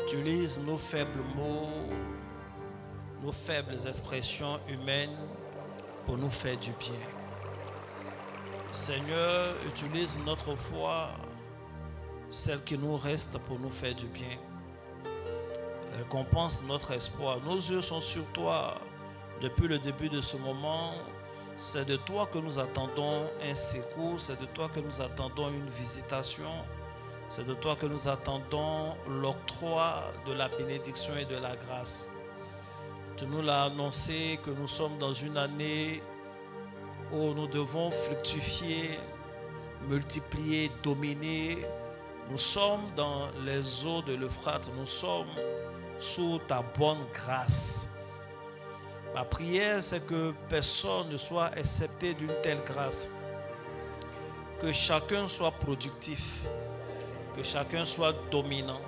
utilise nos faibles mots, nos faibles expressions humaines pour nous faire du bien. Seigneur, utilise notre foi, celle qui nous reste pour nous faire du bien. Récompense notre espoir. Nos yeux sont sur toi depuis le début de ce moment. C'est de toi que nous attendons un secours, c'est de toi que nous attendons une visitation, c'est de toi que nous attendons l'octroi de la bénédiction et de la grâce. Tu nous l'as annoncé que nous sommes dans une année où nous devons fructifier, multiplier, dominer. Nous sommes dans les eaux de l'Euphrate, nous sommes sous ta bonne grâce. Ma prière, c'est que personne ne soit excepté d'une telle grâce. Que chacun soit productif, que chacun soit dominant,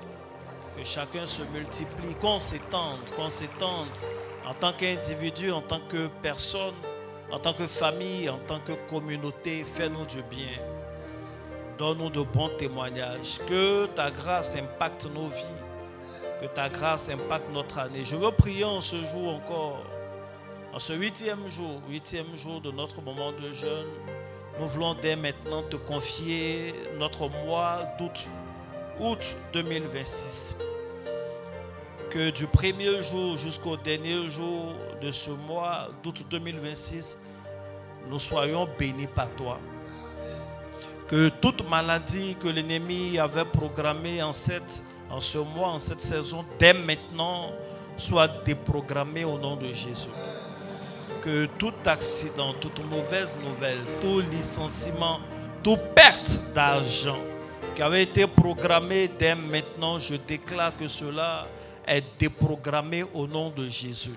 que chacun se multiplie, qu'on s'étende en tant qu'individu, en tant que personne, en tant que famille, en tant que communauté. Fais-nous du bien. Donne-nous de bons témoignages. Que ta grâce impacte nos vies. Que ta grâce impacte notre année. Je veux prier en ce jour encore. En ce huitième jour de notre moment de jeûne, nous voulons dès maintenant te confier notre mois août 2026. Que du premier jour jusqu'au dernier jour de ce mois d'août 2026, nous soyons bénis par toi. Que toute maladie que l'ennemi avait programmée en ce mois, en cette saison, dès maintenant, soit déprogrammée au nom de Jésus. Que tout accident, toute mauvaise nouvelle, tout licenciement, toute perte d'argent qui avait été programmé dès maintenant, je déclare que cela est déprogrammé au nom de Jésus.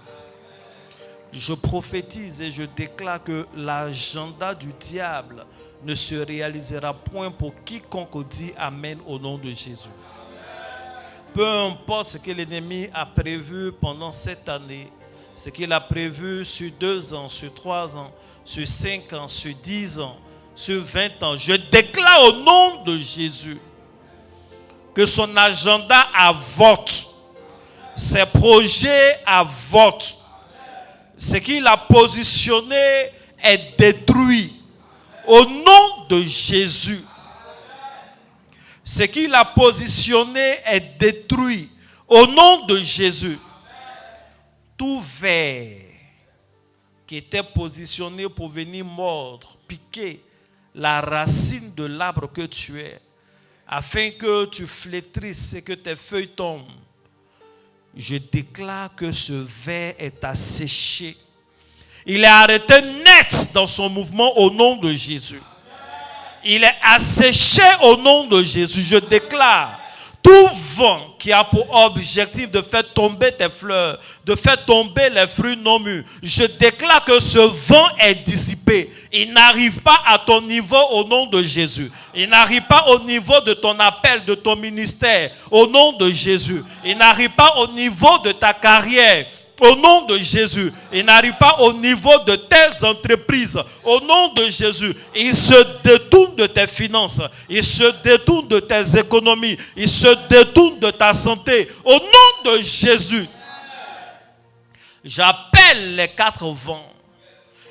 Je prophétise et je déclare que l'agenda du diable ne se réalisera point pour quiconque dit Amen au nom de Jésus. Peu importe ce que l'ennemi a prévu pendant cette année, ce qu'il a prévu sur 2 ans, sur 3 ans, sur 5 ans, sur 10 ans, sur 20 ans. Je déclare au nom de Jésus que son agenda avorte, ses projets avortent. Ce qu'il a positionné est détruit au nom de Jésus. Ce qu'il a positionné est détruit au nom de Jésus. Tout ver qui était positionné pour venir mordre, piquer la racine de l'arbre que tu es, afin que tu flétrisses et que tes feuilles tombent, je déclare que ce ver est asséché. Il est arrêté net dans son mouvement au nom de Jésus. Il est asséché au nom de Jésus. Je déclare tout vent qui a pour objectif de faire tomber tes fleurs, de faire tomber les fruits non mûrs, je déclare que ce vent est dissipé. Il n'arrive pas à ton niveau au nom de Jésus. Il n'arrive pas au niveau de ton appel, de ton ministère, au nom de Jésus. Il n'arrive pas au niveau de ta carrière, au nom de Jésus. Il n'arrive pas au niveau de tes entreprises, au nom de Jésus. Il se détourne de tes finances, il se détourne de tes économies, il se détourne de ta santé, au nom de Jésus. J'appelle les 4 vents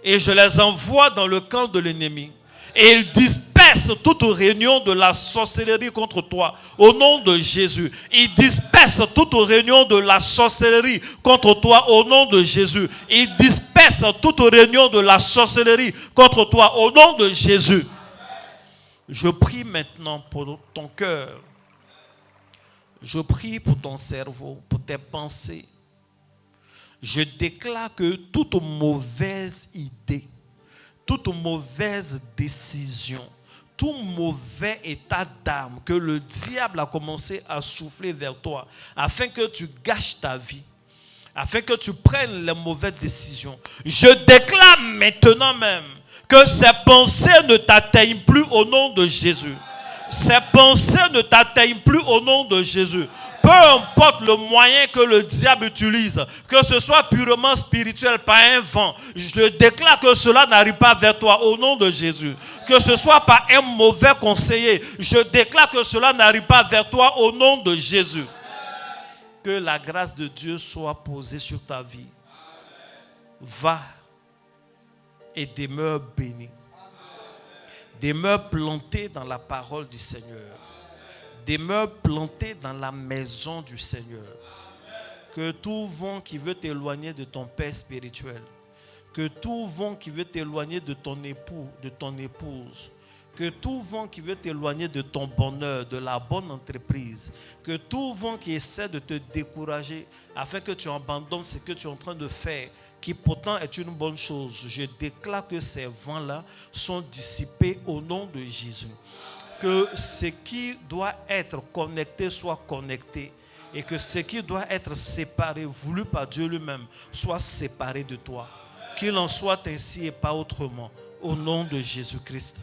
et je les envoie dans le camp de l'ennemi. Et ils dispersent toute réunion de la sorcellerie contre toi. Au nom de Jésus. Ils dispersent toute réunion de la sorcellerie contre toi. Au nom de Jésus. Ils dispersent toute réunion de la sorcellerie contre toi. Au nom de Jésus. Je prie maintenant pour ton cœur. Je prie pour ton cerveau, pour tes pensées. Je déclare que toute mauvaise idée, toute mauvaise décision, tout mauvais état d'âme que le diable a commencé à souffler vers toi, afin que tu gâches ta vie, afin que tu prennes les mauvaises décisions, je déclare maintenant même que ces pensées ne t'atteignent plus au nom de Jésus. Ces pensées ne t'atteignent plus au nom de Jésus. Peu importe le moyen que le diable utilise, que ce soit purement spirituel par un vent, je déclare que cela n'arrive pas vers toi au nom de Jésus. Que ce soit par un mauvais conseiller, je déclare que cela n'arrive pas vers toi au nom de Jésus. Que la grâce de Dieu soit posée sur ta vie. Va et demeure béni. Demeure planté dans la parole du Seigneur. Demeure planté dans la maison du Seigneur. Que tout vent qui veut t'éloigner de ton père spirituel, que tout vent qui veut t'éloigner de ton époux, de ton épouse, que tout vent qui veut t'éloigner de ton bonheur, de la bonne entreprise, que tout vent qui essaie de te décourager afin que tu abandonnes ce que tu es en train de faire, qui pourtant est une bonne chose, je déclare que ces vents-là sont dissipés au nom de Jésus. Que ce qui doit être connecté soit connecté et que ce qui doit être séparé, voulu par Dieu lui-même, soit séparé de toi. Qu'il en soit ainsi et pas autrement. Au nom de Jésus-Christ.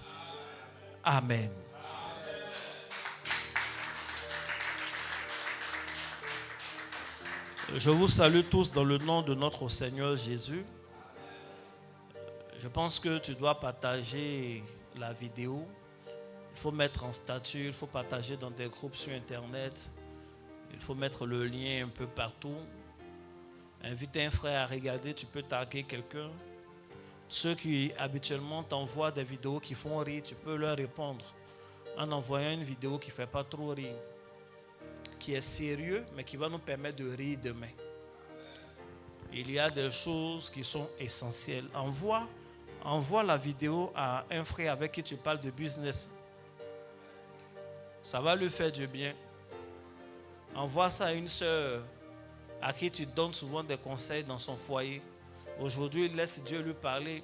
Amen. Je vous salue tous dans le nom de notre Seigneur Jésus. Je pense que tu dois partager la vidéo. Il faut mettre en statut, il faut partager dans des groupes sur Internet. Il faut mettre le lien un peu partout. Inviter un frère à regarder, tu peux taguer quelqu'un. Ceux qui habituellement t'envoient des vidéos qui font rire, tu peux leur répondre en envoyant une vidéo qui ne fait pas trop rire, qui est sérieux, mais qui va nous permettre de rire demain. Il y a des choses qui sont essentielles. Envoie la vidéo à un frère avec qui tu parles de business. Ça va lui faire du bien. Envoie ça à une soeur à qui tu donnes souvent des conseils dans son foyer. Aujourd'hui, laisse Dieu lui parler.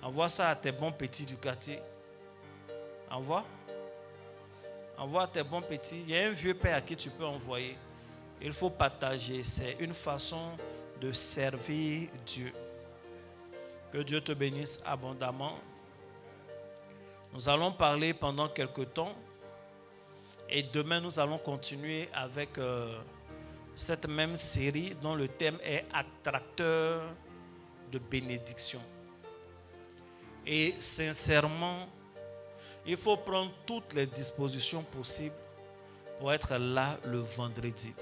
Envoie ça à tes bons petits du quartier. Envoie à tes bons petits. Il y a un vieux père à qui tu peux envoyer. Il faut partager. C'est une façon de servir Dieu. Que Dieu te bénisse abondamment. Nous allons parler pendant quelque temps. Et demain, nous allons continuer avec cette même série dont le thème est attracteur de bénédiction. Et sincèrement, il faut prendre toutes les dispositions possibles pour être là le vendredi.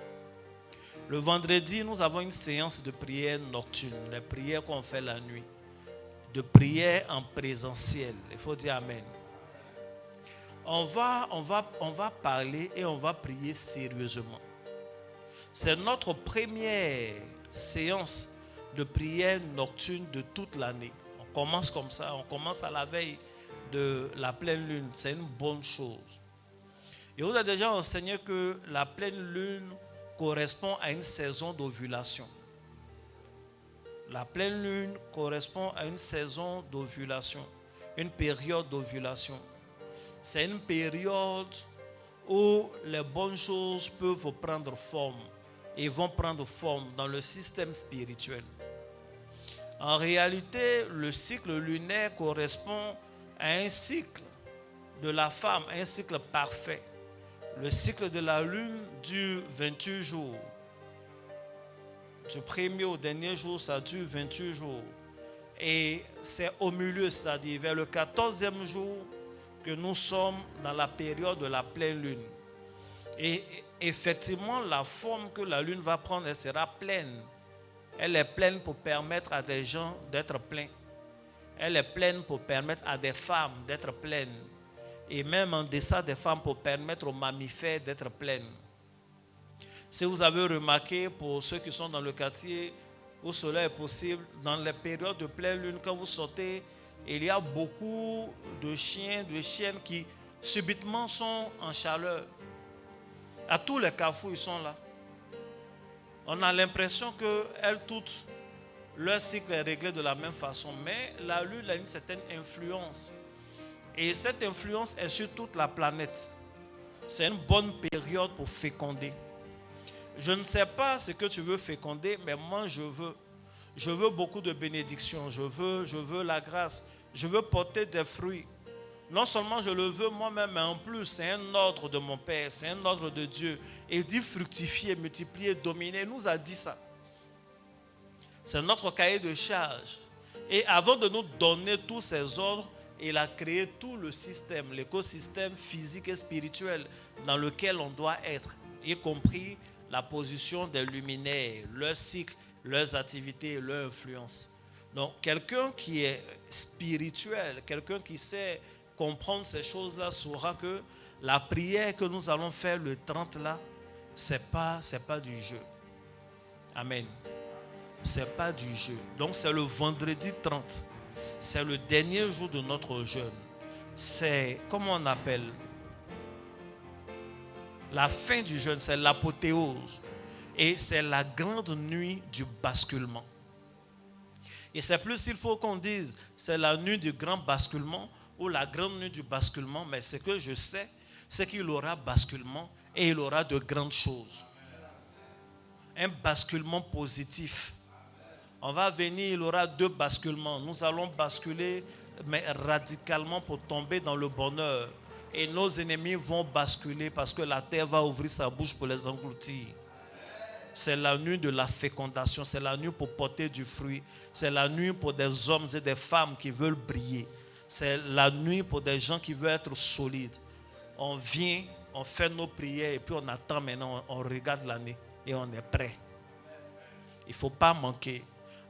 Le vendredi, nous avons une séance de prière nocturne, les prières qu'on fait la nuit, de prière en présentiel. Il faut dire Amen. On va parler et on va prier sérieusement. C'est notre première séance de prière nocturne de toute l'année. On commence comme ça, on commence à la veille de la pleine lune. C'est une bonne chose. Et on vous a déjà enseigné que la pleine lune correspond à une saison d'ovulation. La pleine lune correspond à une saison d'ovulation, une période d'ovulation. C'est une période où les bonnes choses peuvent prendre forme et vont prendre forme dans le système spirituel. En réalité, le cycle lunaire correspond à un cycle de la femme, un cycle parfait. Le cycle de la lune dure 28 jours. Du premier au dernier jour, ça dure 28 jours. Et c'est au milieu, c'est-à-dire vers le 14e jour, que nous sommes dans la période de la pleine lune. Et effectivement, la forme que la lune va prendre, elle sera pleine. Elle est pleine pour permettre à des gens d'être pleins. Elle est pleine pour permettre à des femmes d'être pleines. Et même en deçà des femmes pour permettre aux mammifères d'être pleines. Si vous avez remarqué, pour ceux qui sont dans le quartier où cela est possible, dans les périodes de pleine lune, quand vous sortez, il y a beaucoup de chiens, de chiennes qui subitement sont en chaleur. À tous les carrefours, ils sont là. On a l'impression qu'elles toutes, leur cycle est réglé de la même façon. Mais la lune a une certaine influence. Et cette influence est sur toute la planète. C'est une bonne période pour féconder. Je ne sais pas ce que tu veux féconder, mais moi je veux. Je veux beaucoup de bénédictions. Je veux la grâce. Je veux porter des fruits. Non seulement je le veux moi-même, mais en plus, c'est un ordre de mon Père, c'est un ordre de Dieu. Il dit fructifier, multiplier, dominer. Il nous a dit ça. C'est notre cahier de charge. Et avant de nous donner tous ces ordres, il a créé tout le système, l'écosystème physique et spirituel dans lequel on doit être, y compris la position des luminaires, leur cycle, leurs activités, leur influence. Donc, quelqu'un qui est spirituel, quelqu'un qui sait comprendre ces choses-là, saura que la prière que nous allons faire le 30 là, c'est pas du jeu. Amen. C'est pas du jeu. Donc, c'est le vendredi 30. C'est le dernier jour de notre jeûne. C'est, comment on appelle? La fin du jeûne, c'est l'apothéose. Et c'est la grande nuit du basculement. Et c'est plus s'il faut qu'on dise, c'est la nuit du grand basculement ou la grande nuit du basculement, mais ce que je sais, c'est qu'il aura basculement et il aura de grandes choses. Un basculement positif. On va venir, il aura 2 basculements. Nous allons basculer, mais radicalement pour tomber dans le bonheur. Et nos ennemis vont basculer parce que la terre va ouvrir sa bouche pour les engloutir. C'est la nuit de la fécondation, c'est la nuit pour porter du fruit. C'est la nuit pour des hommes et des femmes qui veulent briller. C'est la nuit pour des gens qui veulent être solides. On vient, on fait nos prières et puis on attend maintenant, on regarde l'année et on est prêt. Il ne faut pas manquer.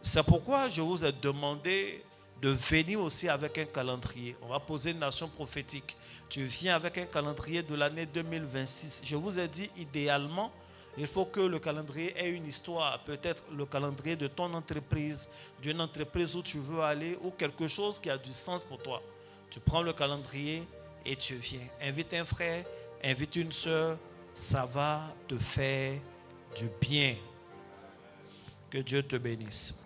C'est pourquoi je vous ai demandé de venir aussi avec un calendrier. On va poser une nation prophétique. Tu viens avec un calendrier de l'année 2026. Je vous ai dit, idéalement, il faut que le calendrier ait une histoire. Peut-être le calendrier de ton entreprise, d'une entreprise où tu veux aller, ou quelque chose qui a du sens pour toi. Tu prends le calendrier et tu viens. Invite un frère, invite une soeur. Ça va te faire du bien. Que Dieu te bénisse.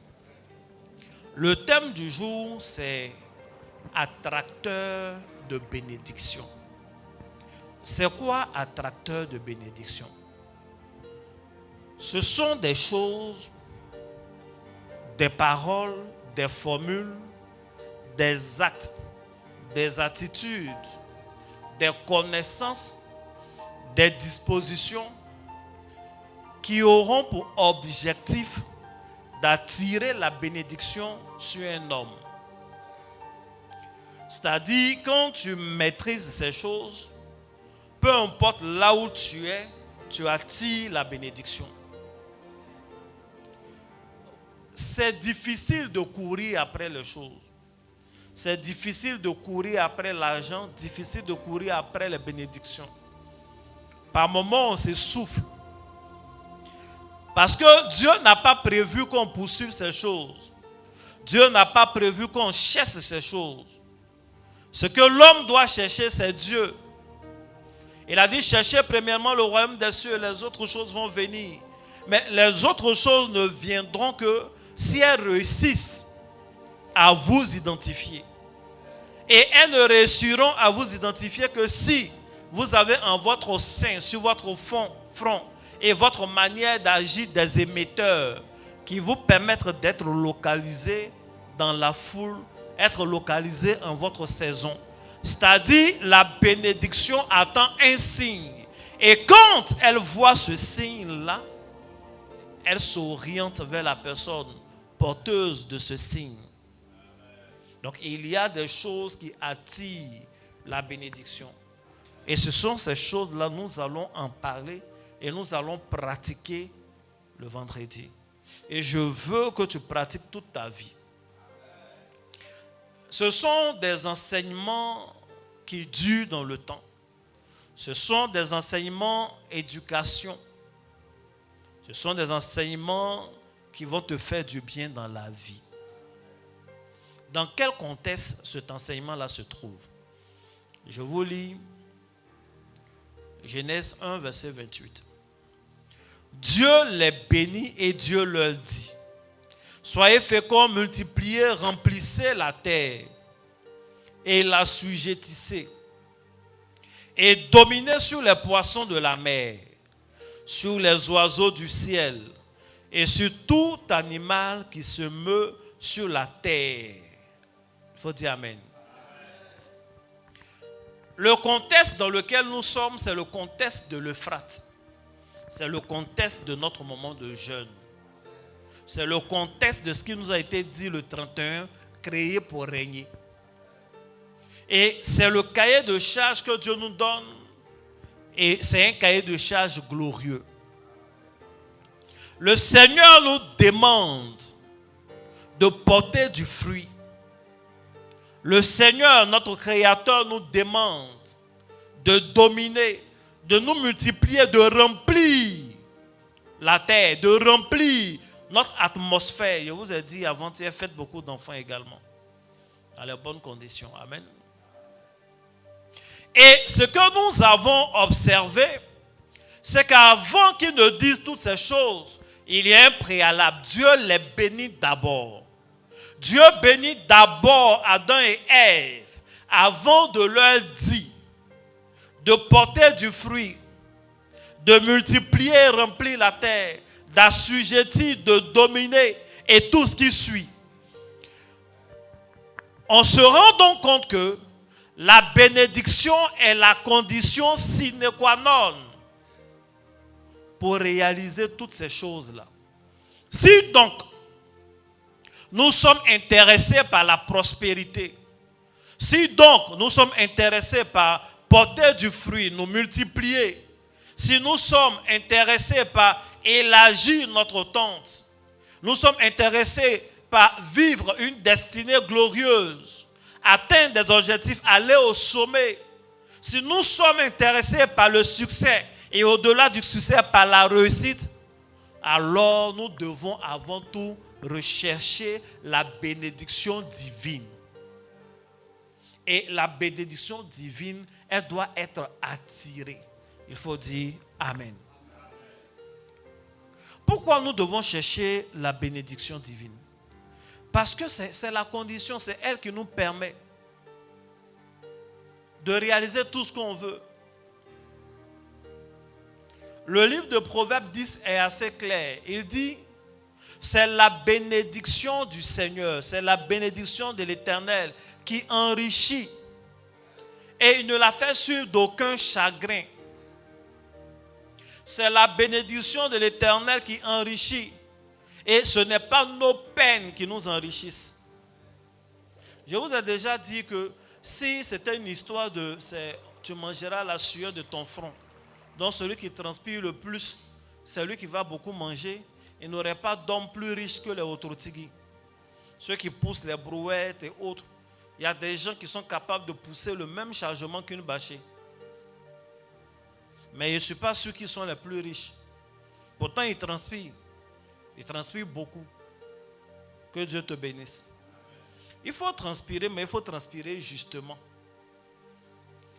Le thème du jour, c'est attracteur de bénédiction. C'est quoi attracteur de bénédiction? Ce sont des choses, des paroles, des formules, des actes, des attitudes, des connaissances, des dispositions qui auront pour objectif d'attirer la bénédiction sur un homme. C'est-à-dire, quand tu maîtrises ces choses, peu importe là où tu es, tu attires la bénédiction. C'est difficile de courir après les choses. C'est difficile de courir après l'argent, difficile de courir après les bénédictions. Par moments, on s'essouffle. Parce que Dieu n'a pas prévu qu'on poursuive ces choses. Dieu n'a pas prévu qu'on cherche ces choses. Ce que l'homme doit chercher, c'est Dieu. Il a dit, cherchez premièrement le royaume des cieux et les autres choses vont venir. Mais les autres choses ne viendront que si elles réussissent à vous identifier. Et elles ne réussiront à vous identifier que si vous avez en votre sein, sur votre front, et votre manière d'agir des émetteurs qui vous permettent d'être localisés dans la foule, être localisés en votre saison. C'est-à-dire, la bénédiction attend un signe. Et quand elle voit ce signe-là, elle s'oriente vers la personne porteuse de ce signe. Donc, il y a des choses qui attirent la bénédiction. Et ce sont ces choses-là, nous allons en parler et nous allons pratiquer le vendredi. Et je veux que tu pratiques toute ta vie. Ce sont des enseignements qui durent dans le temps. Ce sont des enseignements éducation. Ce sont des enseignements qui vont te faire du bien dans la vie. Dans quel contexte cet enseignement-là se trouve? Je vous lis Genèse 1, verset 28. Dieu les bénit et Dieu leur dit: soyez féconds, multipliez, remplissez la terre et l'assujettissez, et dominez sur les poissons de la mer, sur les oiseaux du ciel et sur tout animal qui se meut sur la terre. Il faut dire Amen. Le contexte dans lequel nous sommes, c'est le contexte de l'Euphrate. C'est le contexte de notre moment de jeûne. C'est le contexte de ce qui nous a été dit le 31, créé pour régner. Et c'est le cahier de charge que Dieu nous donne. Et c'est un cahier de charge glorieux. Le Seigneur nous demande de porter du fruit. Le Seigneur, notre Créateur, nous demande de dominer, de nous multiplier, de remplir la terre, de remplir notre atmosphère. Je vous ai dit avant-hier, faites beaucoup d'enfants également, dans les bonnes conditions. Amen. Et ce que nous avons observé, c'est qu'avant qu'ils ne disent toutes ces choses, il y a un préalable. Dieu les bénit d'abord. Dieu bénit d'abord Adam et Ève avant de leur dire de porter du fruit, de multiplier, remplir la terre, d'assujettir, de dominer et tout ce qui suit. On se rend donc compte que la bénédiction est la condition sine qua non pour réaliser toutes ces choses-là. Si donc nous sommes intéressés par la prospérité, si donc nous sommes intéressés par porter du fruit, nous multiplier, si nous sommes intéressés par élargir notre tente, nous sommes intéressés par vivre une destinée glorieuse, atteindre des objectifs, aller au sommet, si nous sommes intéressés par le succès et au-delà du succès par la réussite, alors nous devons avant tout rechercher la bénédiction divine. Et la bénédiction divine, elle doit être attirée. Il faut dire Amen. Pourquoi nous devons chercher la bénédiction divine? Parce que c'est la condition, c'est elle qui nous permet de réaliser tout ce qu'on veut. Le livre de Proverbes 10 est assez clair. Il dit, c'est la bénédiction du Seigneur, c'est la bénédiction de l'Éternel qui enrichit. Et il ne la fait sur d'aucun chagrin. C'est la bénédiction de l'Éternel qui enrichit. Et ce n'est pas nos peines qui nous enrichissent. Je vous ai déjà dit que si c'était une histoire de tu mangeras la sueur de ton front, donc celui qui transpire le plus, c'est lui qui va beaucoup manger. Il n'aurait pas d'homme plus riche que les Otrotigi. Ceux qui poussent les brouettes et autres. Il y a des gens qui sont capables de pousser le même chargement qu'une bâchée. Mais je ne suis pas ceux qui sont les plus riches. Pourtant, ils transpirent. Ils transpirent beaucoup. Que Dieu te bénisse. Il faut transpirer, mais il faut transpirer justement.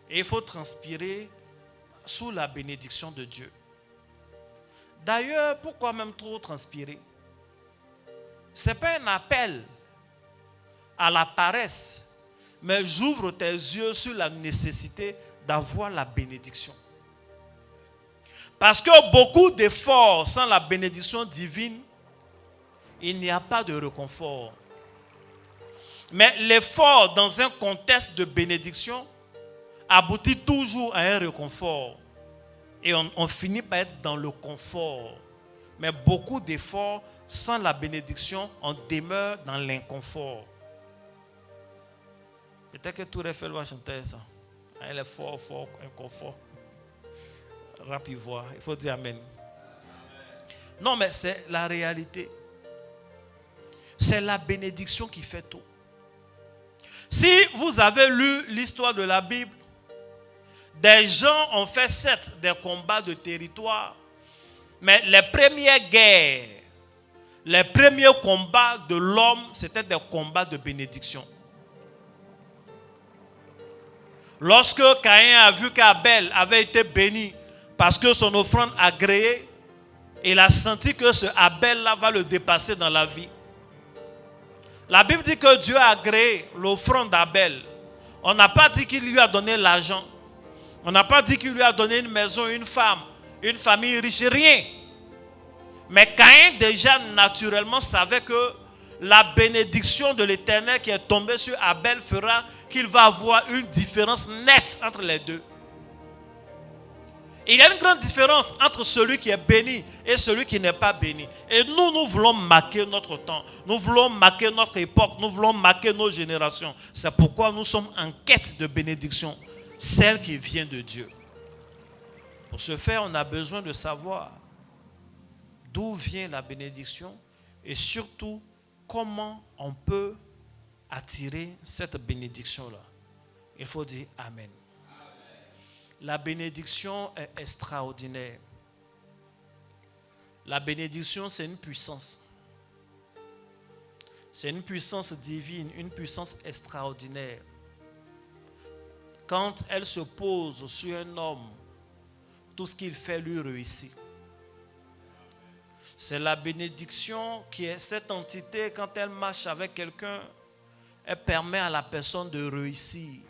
Et il faut transpirer sous la bénédiction de Dieu. D'ailleurs, pourquoi même trop transpirer? Ce n'est pas un appel à la paresse, mais j'ouvre tes yeux sur la nécessité d'avoir la bénédiction. Parce que beaucoup d'efforts sans la bénédiction divine, il n'y a pas de réconfort. Mais l'effort dans un contexte de bénédiction aboutit toujours à un réconfort. Et on finit par être dans le confort. Mais beaucoup d'efforts, sans la bénédiction, on demeure dans l'inconfort. Peut-être que tout Eiffel va chanter ça. Elle est fort, inconfort. Rapivoire. Il faut dire Amen. Non, mais c'est la réalité. C'est la bénédiction qui fait tout. Si vous avez lu l'histoire de la Bible, des gens ont fait certes des combats de territoire, mais les premières guerres, les premiers combats de l'homme, c'était des combats de bénédiction. Lorsque Caïn a vu qu'Abel avait été béni parce que son offrande agréée, il a senti que ce Abel-là va le dépasser dans la vie. La Bible dit que Dieu a agréé l'offrande d'Abel. On n'a pas dit qu'il lui a donné l'argent. On n'a pas dit qu'il lui a donné une maison, une femme, une famille riche, rien. Mais Caïn déjà naturellement savait que la bénédiction de l'Éternel qui est tombée sur Abel fera qu'il va avoir une différence nette entre les deux. Il y a une grande différence entre celui qui est béni et celui qui n'est pas béni. Et nous voulons marquer notre temps. Nous voulons marquer notre époque. Nous voulons marquer nos générations. C'est pourquoi nous sommes en quête de bénédiction. Celle qui vient de Dieu. Pour ce faire, on a besoin de savoir d'où vient la bénédiction et surtout comment on peut attirer cette bénédiction-là. Il faut dire Amen. La bénédiction est extraordinaire. La bénédiction, c'est une puissance. C'est une puissance divine, une puissance extraordinaire. Quand elle se pose sur un homme, tout ce qu'il fait lui réussit. C'est la bénédiction qui est cette entité, quand elle marche avec quelqu'un, elle permet à la personne de réussir.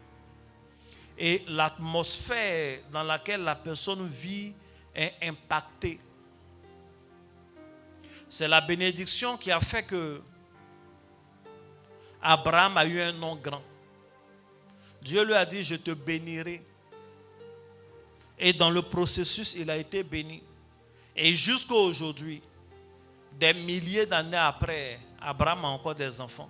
Et l'atmosphère dans laquelle la personne vit est impactée. C'est la bénédiction qui a fait que Abraham a eu un nom grand. Dieu lui a dit, je te bénirai. Et dans le processus, il a été béni. Et jusqu'à aujourd'hui, des milliers d'années après, Abraham a encore des enfants.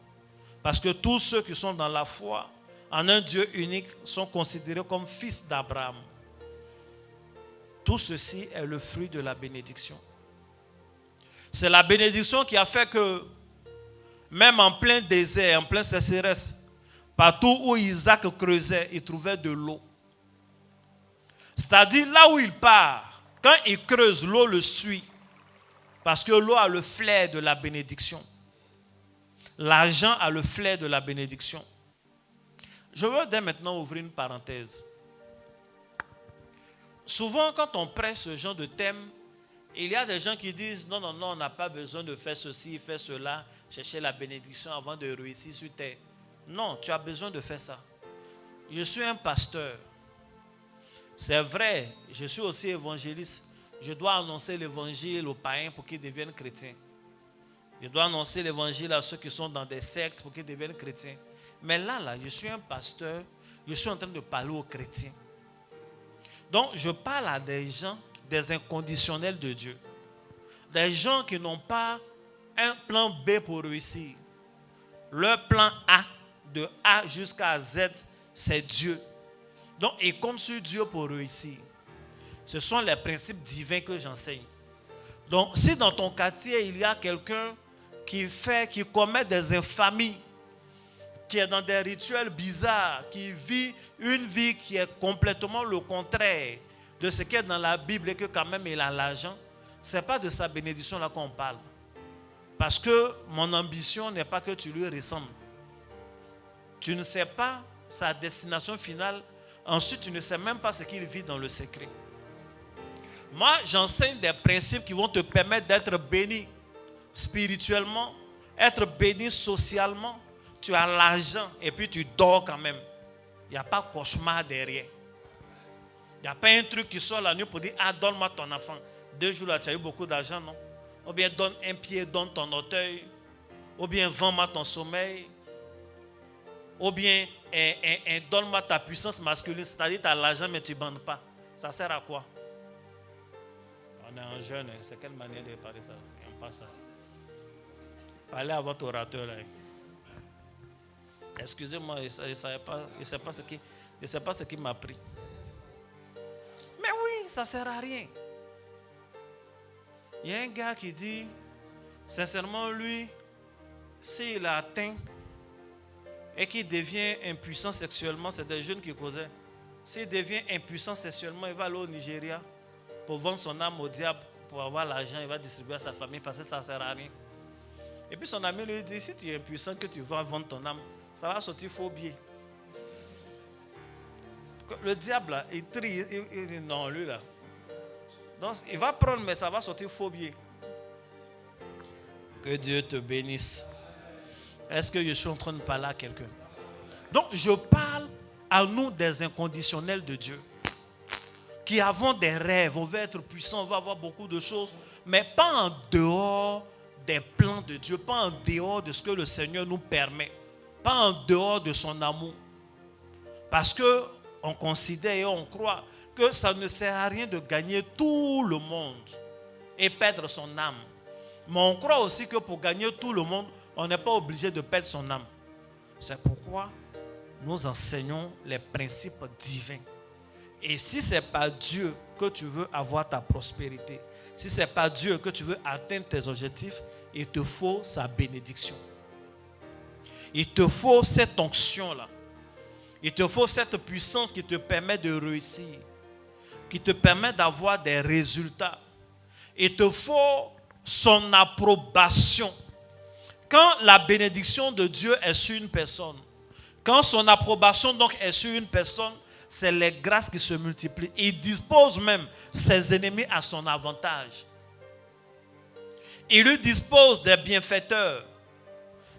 Parce que tous ceux qui sont dans la foi, en un Dieu unique, sont considérés comme fils d'Abraham. Tout ceci est le fruit de la bénédiction. C'est la bénédiction qui a fait que, même en plein désert, en plein sécheresse, partout où Isaac creusait, il trouvait de l'eau. C'est-à-dire, là où il part, quand il creuse, l'eau le suit. Parce que l'eau a le flair de la bénédiction. L'argent a le flair de la bénédiction. Je veux dès maintenant ouvrir une parenthèse. Souvent, quand on prêche ce genre de thème, il y a des gens qui disent non, on n'a pas besoin de faire ceci, faire cela, chercher la bénédiction avant de réussir sur terre. Non, tu as besoin de faire ça. Je suis un pasteur. C'est vrai, je suis aussi évangéliste. Je dois annoncer l'évangile aux païens pour qu'ils deviennent chrétiens. Je dois annoncer l'évangile à ceux qui sont dans des sectes pour qu'ils deviennent chrétiens. Mais là, je suis un pasteur, je suis en train de parler aux chrétiens. Donc, je parle à des gens, des inconditionnels de Dieu. Des gens qui n'ont pas un plan B pour réussir. Leur plan A, de A jusqu'à Z, c'est Dieu. Donc, ils comptent sur Dieu pour réussir. Ce sont les principes divins que j'enseigne. Donc, si dans ton quartier, il y a quelqu'un qui commet des infamies, qui est dans des rituels bizarres, qui vit une vie qui est complètement le contraire de ce qui est dans la Bible et que quand même il a l'argent, ce n'est pas de sa bénédiction là qu'on parle. Parce que mon ambition n'est pas que tu lui ressembles. Tu ne sais pas sa destination finale. Ensuite, tu ne sais même pas ce qu'il vit dans le secret. Moi, j'enseigne des principes qui vont te permettre d'être béni spirituellement, être béni socialement. Tu as l'argent et puis tu dors quand même. Il n'y a pas de cauchemar derrière. Il n'y a pas un truc qui sort la nuit pour dire, ah, donne-moi ton enfant. 2 jours là, tu as eu beaucoup d'argent, non? Ou bien donne un pied, donne ton orteil. Ou bien vends-moi ton sommeil. Ou bien donne-moi ta puissance masculine. C'est-à-dire tu as l'argent mais tu ne bandes pas. Ça sert à quoi? On est en jeune, c'est quelle manière de parler ça? Il n'aime pas ça. Parlez à votre orateur là. Excusez-moi, je ne sais pas ce qui m'a pris. Mais oui, ça ne sert à rien. Il y a un gars qui dit, sincèrement, lui, s'il a atteint et qu'il devient impuissant sexuellement, c'est des jeunes qui causaient. S'il devient impuissant sexuellement, il va aller au Nigeria pour vendre son âme au diable, pour avoir l'argent, il va distribuer à sa famille parce que ça ne sert à rien. Et puis son ami lui dit, si tu es impuissant, que tu vas vendre ton âme, ça va sortir faux billet. Le diable, là, il trie, il dit non, lui là. Donc, il va prendre, mais ça va sortir faux billet. Que Dieu te bénisse. Est-ce que je suis en train de parler à quelqu'un? Donc, je parle à nous des inconditionnels de Dieu. Qui avons des rêves, on veut être puissants, on veut avoir beaucoup de choses, mais pas en dehors des plans de Dieu, pas en dehors de ce que le Seigneur nous permet, pas en dehors de son amour. Parce qu'on considère et on croit que ça ne sert à rien de gagner tout le monde et perdre son âme. Mais on croit aussi que pour gagner tout le monde, on n'est pas obligé de perdre son âme. C'est pourquoi nous enseignons les principes divins. Et si ce n'est pas Dieu que tu veux avoir ta prospérité, Si ce n'est pas Dieu que tu veux atteindre tes objectifs, il te faut sa bénédiction. Il te faut cette onction-là. Il te faut cette puissance qui te permet de réussir, qui te permet d'avoir des résultats. Il te faut son approbation. Quand la bénédiction de Dieu est sur une personne, quand son approbation donc est sur une personne, c'est les grâces qui se multiplient. Il dispose même ses ennemis à son avantage. Il lui dispose des bienfaiteurs.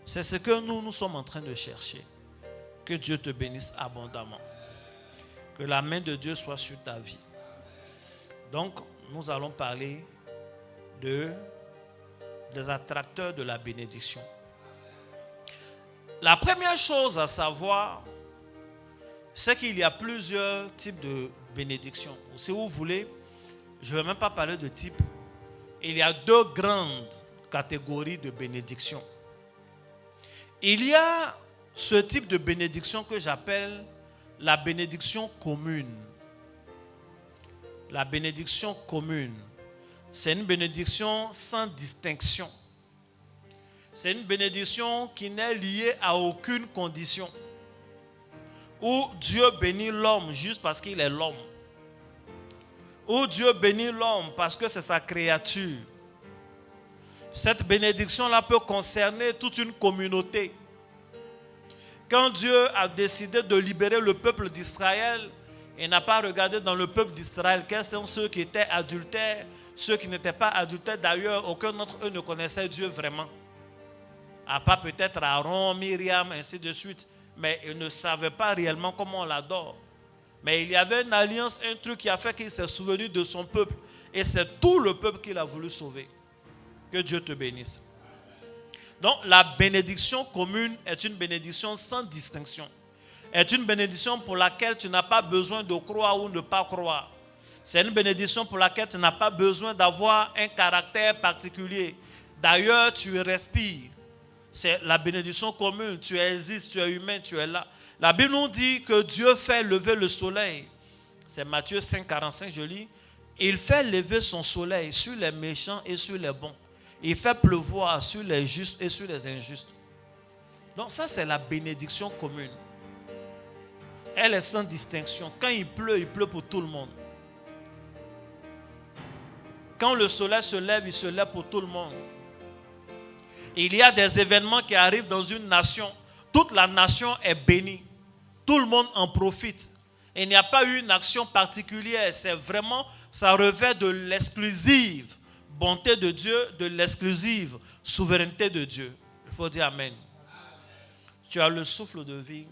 C'est ce que nous sommes en train de chercher. Que Dieu te bénisse abondamment. Que la main de Dieu soit sur ta vie. Donc, nous allons parler des attracteurs de la bénédiction. La première chose à savoir, c'est qu'il y a plusieurs types de bénédictions. Si vous voulez, je ne vais même pas parler de type. Il y a deux grandes catégories de bénédictions. Il y a ce type de bénédiction que j'appelle la bénédiction commune. La bénédiction commune, c'est une bénédiction sans distinction. C'est une bénédiction qui n'est liée à aucune condition. Où Dieu bénit l'homme juste parce qu'il est l'homme. Où Dieu bénit l'homme parce que c'est sa créature. Cette bénédiction-là peut concerner toute une communauté. Quand Dieu a décidé de libérer le peuple d'Israël, il n'a pas regardé dans le peuple d'Israël quels sont ceux qui étaient adultères, ceux qui n'étaient pas adultères. D'ailleurs, aucun d'entre eux ne connaissait Dieu vraiment. À part peut-être Aaron, Myriam, ainsi de suite. Mais ils ne savaient pas réellement comment on l'adore. Mais il y avait une alliance, un truc qui a fait qu'il s'est souvenu de son peuple. Et c'est tout le peuple qu'il a voulu sauver. Que Dieu te bénisse. Donc la bénédiction commune est une bénédiction sans distinction. Est une bénédiction pour laquelle tu n'as pas besoin de croire ou ne pas croire. C'est une bénédiction pour laquelle tu n'as pas besoin d'avoir un caractère particulier. D'ailleurs, tu respires. C'est la bénédiction commune. Tu existes, tu es humain, tu es là. La Bible nous dit que Dieu fait lever le soleil. C'est Matthieu 5, 45, je lis. Il fait lever son soleil sur les méchants et sur les bons. Il fait pleuvoir sur les justes et sur les injustes. Donc ça, c'est la bénédiction commune. Elle est sans distinction. Quand il pleut pour tout le monde. Quand le soleil se lève pour tout le monde. Il y a des événements qui arrivent dans une nation. Toute la nation est bénie. Tout le monde en profite. Il n'y a pas eu une action particulière. C'est vraiment, ça revêt de l'exclusive bonté de Dieu, de l'exclusive souveraineté de Dieu. Il faut dire Amen. Tu as le souffle de vie.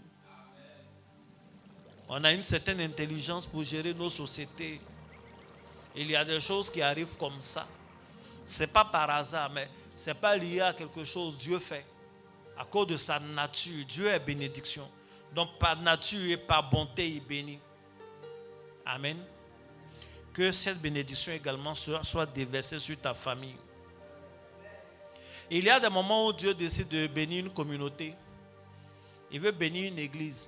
On a une certaine intelligence pour gérer nos sociétés. Il y a des choses qui arrivent comme ça. Ce n'est pas par hasard, mais ce n'est pas lié à quelque chose que Dieu fait. À cause de sa nature, Dieu est bénédiction. Donc par nature et par bonté, il bénit. Amen. Que cette bénédiction également soit déversée sur ta famille. Il y a des moments où Dieu décide de bénir une communauté. Il veut bénir une église.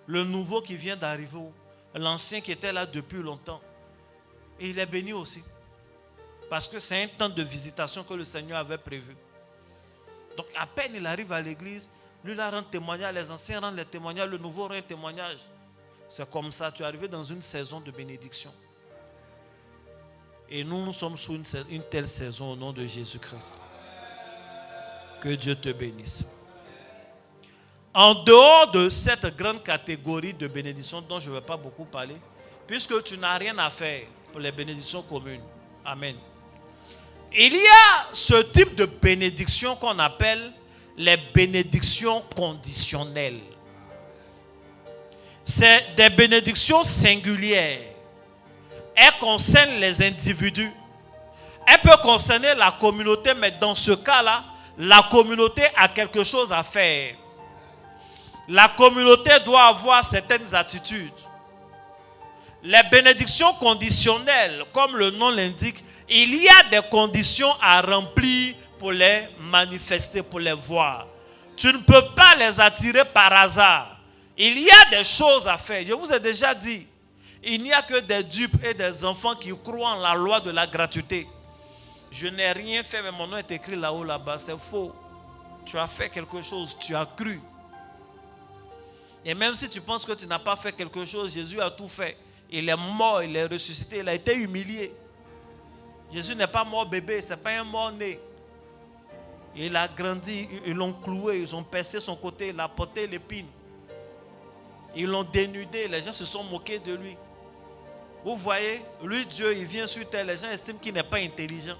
Le nouveau qui vient d'arriver, l'ancien qui était là depuis longtemps. Et il est béni aussi. Parce que c'est un temps de visitation que le Seigneur avait prévu. Donc à peine il arrive à l'église, lui là rend témoignage, les anciens rendent les témoignages, le nouveau rend témoignage. C'est comme ça, tu es arrivé dans une saison de bénédiction. Et nous sommes sous une telle saison au nom de Jésus-Christ. Que Dieu te bénisse. En dehors de cette grande catégorie de bénédictions dont je ne vais pas beaucoup parler, puisque tu n'as rien à faire pour les bénédictions communes. Amen. Il y a ce type de bénédiction qu'on appelle les bénédictions conditionnelles. C'est des bénédictions singulières. Elles concernent les individus. Elles peuvent concerner la communauté, mais dans ce cas-là, la communauté a quelque chose à faire. La communauté doit avoir certaines attitudes. Les bénédictions conditionnelles, comme le nom l'indique, il y a des conditions à remplir pour les manifester, pour les voir. Tu ne peux pas les attirer par hasard. Il y a des choses à faire. Je vous ai déjà dit, il n'y a que des dupes et des enfants qui croient en la loi de la gratuité. Je n'ai rien fait, mais mon nom est écrit là-haut, là-bas. C'est faux. Tu as fait quelque chose, tu as cru. Et même si tu penses que tu n'as pas fait quelque chose, Jésus a tout fait. Il est mort, il est ressuscité, il a été humilié. Jésus n'est pas mort bébé, ce n'est pas un mort-né. Il a grandi, ils l'ont cloué, ils ont percé son côté, il a porté l'épine. Ils l'ont dénudé, les gens se sont moqués de lui. Vous voyez, lui Dieu, il vient sur terre, les gens estiment qu'il n'est pas intelligent.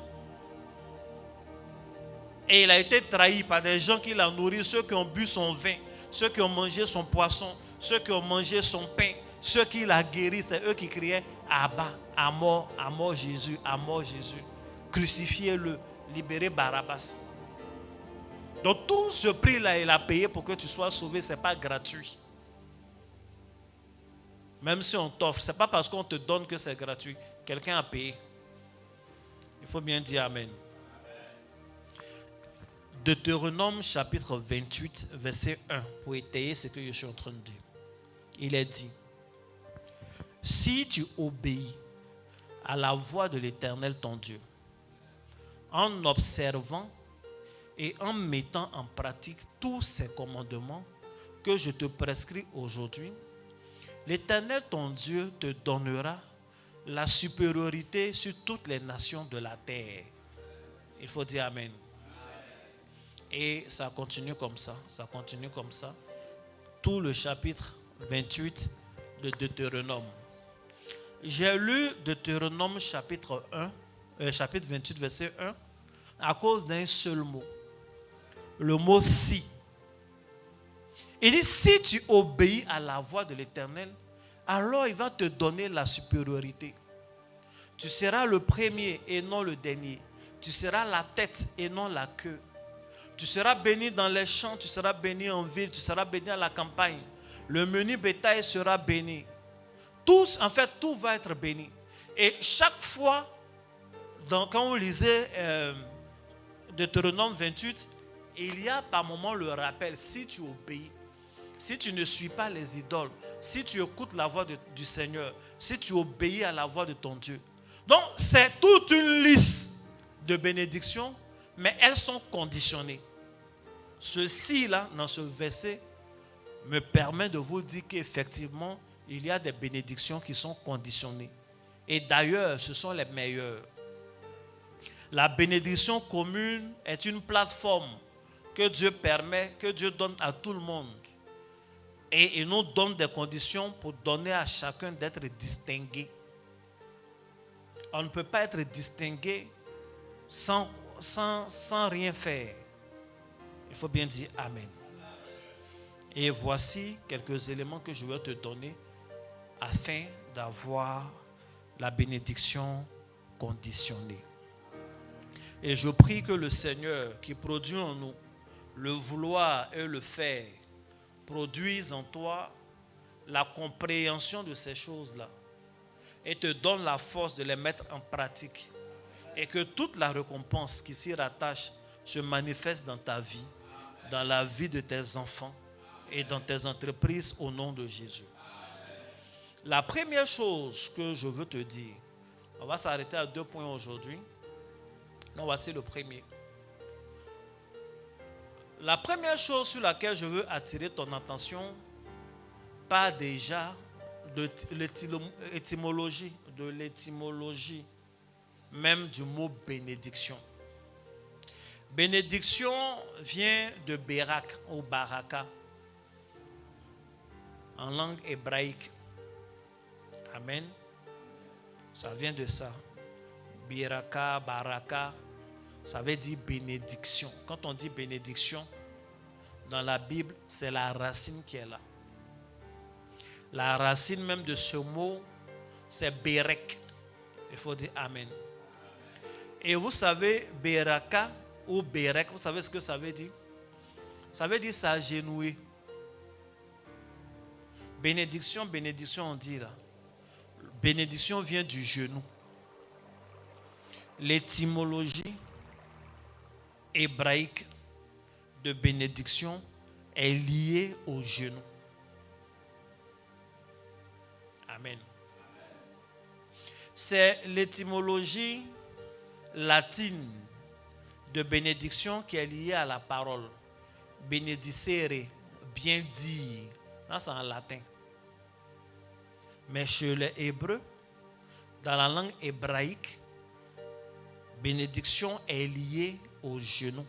Et il a été trahi par des gens qui l'ont nourri, ceux qui ont bu son vin, ceux qui ont mangé son poisson, ceux qui ont mangé son pain, ceux qui l'ont guéri, c'est eux qui criaient Abba, à mort Jésus, à mort Jésus. Crucifiez-le, libérez Barabbas. Donc tout ce prix-là, il a payé pour que tu sois sauvé, ce n'est pas gratuit. Même si on t'offre, ce n'est pas parce qu'on te donne que c'est gratuit. Quelqu'un a payé. Il faut bien dire Amen. Deutéronome chapitre 28, verset 1, pour étayer ce que je suis en train de dire. Il est dit, si tu obéis à la voix de l'Éternel ton Dieu, en observant et en mettant en pratique tous ces commandements que je te prescris aujourd'hui, l'Éternel ton Dieu te donnera la supériorité sur toutes les nations de la terre. Il faut dire Amen. Et ça continue comme ça, tout le chapitre 28 de Deutéronome. J'ai lu Deutéronome chapitre 28, verset 1, à cause d'un seul mot. Le mot si. Il dit, si tu obéis à la voix de l'Éternel, alors il va te donner la supériorité. Tu seras le premier et non le dernier. Tu seras la tête et non la queue. Tu seras béni dans les champs, tu seras béni en ville, tu seras béni à la campagne. Le menu bétail sera béni. Tout va être béni. Et chaque fois, quand on lisait Deutéronome 28, il y a par moment le rappel, si tu obéis, si tu ne suis pas les idoles, si tu écoutes la voix du Seigneur, si tu obéis à la voix de ton Dieu. Donc, c'est toute une liste de bénédictions, mais elles sont conditionnées. Ceci-là, dans ce verset, me permet de vous dire qu'effectivement, il y a des bénédictions qui sont conditionnées. Et d'ailleurs, ce sont les meilleures. La bénédiction commune est une plateforme que Dieu permet, que Dieu donne à tout le monde. Et il nous donne des conditions pour donner à chacun d'être distingué. On ne peut pas être distingué sans rien faire. Il faut bien dire Amen. Et voici quelques éléments que je vais te donner afin d'avoir la bénédiction conditionnée. Et je prie que le Seigneur qui produit en nous le vouloir et le faire produise en toi la compréhension de ces choses-là et te donne la force de les mettre en pratique et que toute la récompense qui s'y rattache se manifeste dans ta vie, dans la vie de tes enfants et dans tes entreprises au nom de Jésus. La première chose que je veux te dire, on va s'arrêter à 2 points aujourd'hui. Non, voici le premier. La première chose sur laquelle je veux attirer ton attention part déjà de l'étymologie même du mot bénédiction. Bénédiction vient de Bérak ou Baraka en langue hébraïque. Amen. Ça vient de ça. Biraka, Baraka, ça veut dire bénédiction. Quand on dit bénédiction, dans la Bible, c'est la racine qui est là. La racine même de ce mot, c'est Bérek. Il faut dire Amen. Et vous savez, Beraka ou Bérek, vous savez ce que ça veut dire? Ça veut dire s'agenouiller. Bénédiction, on dit là. Bénédiction vient du genou. L'étymologie hébraïque de bénédiction est liée au genou. Amen. C'est l'étymologie latine de bénédiction qui est liée à la parole. Benedicere, bien dire. Ça, c'est en latin. Mais chez les Hébreux, dans la langue hébraïque, bénédiction est liée au genou.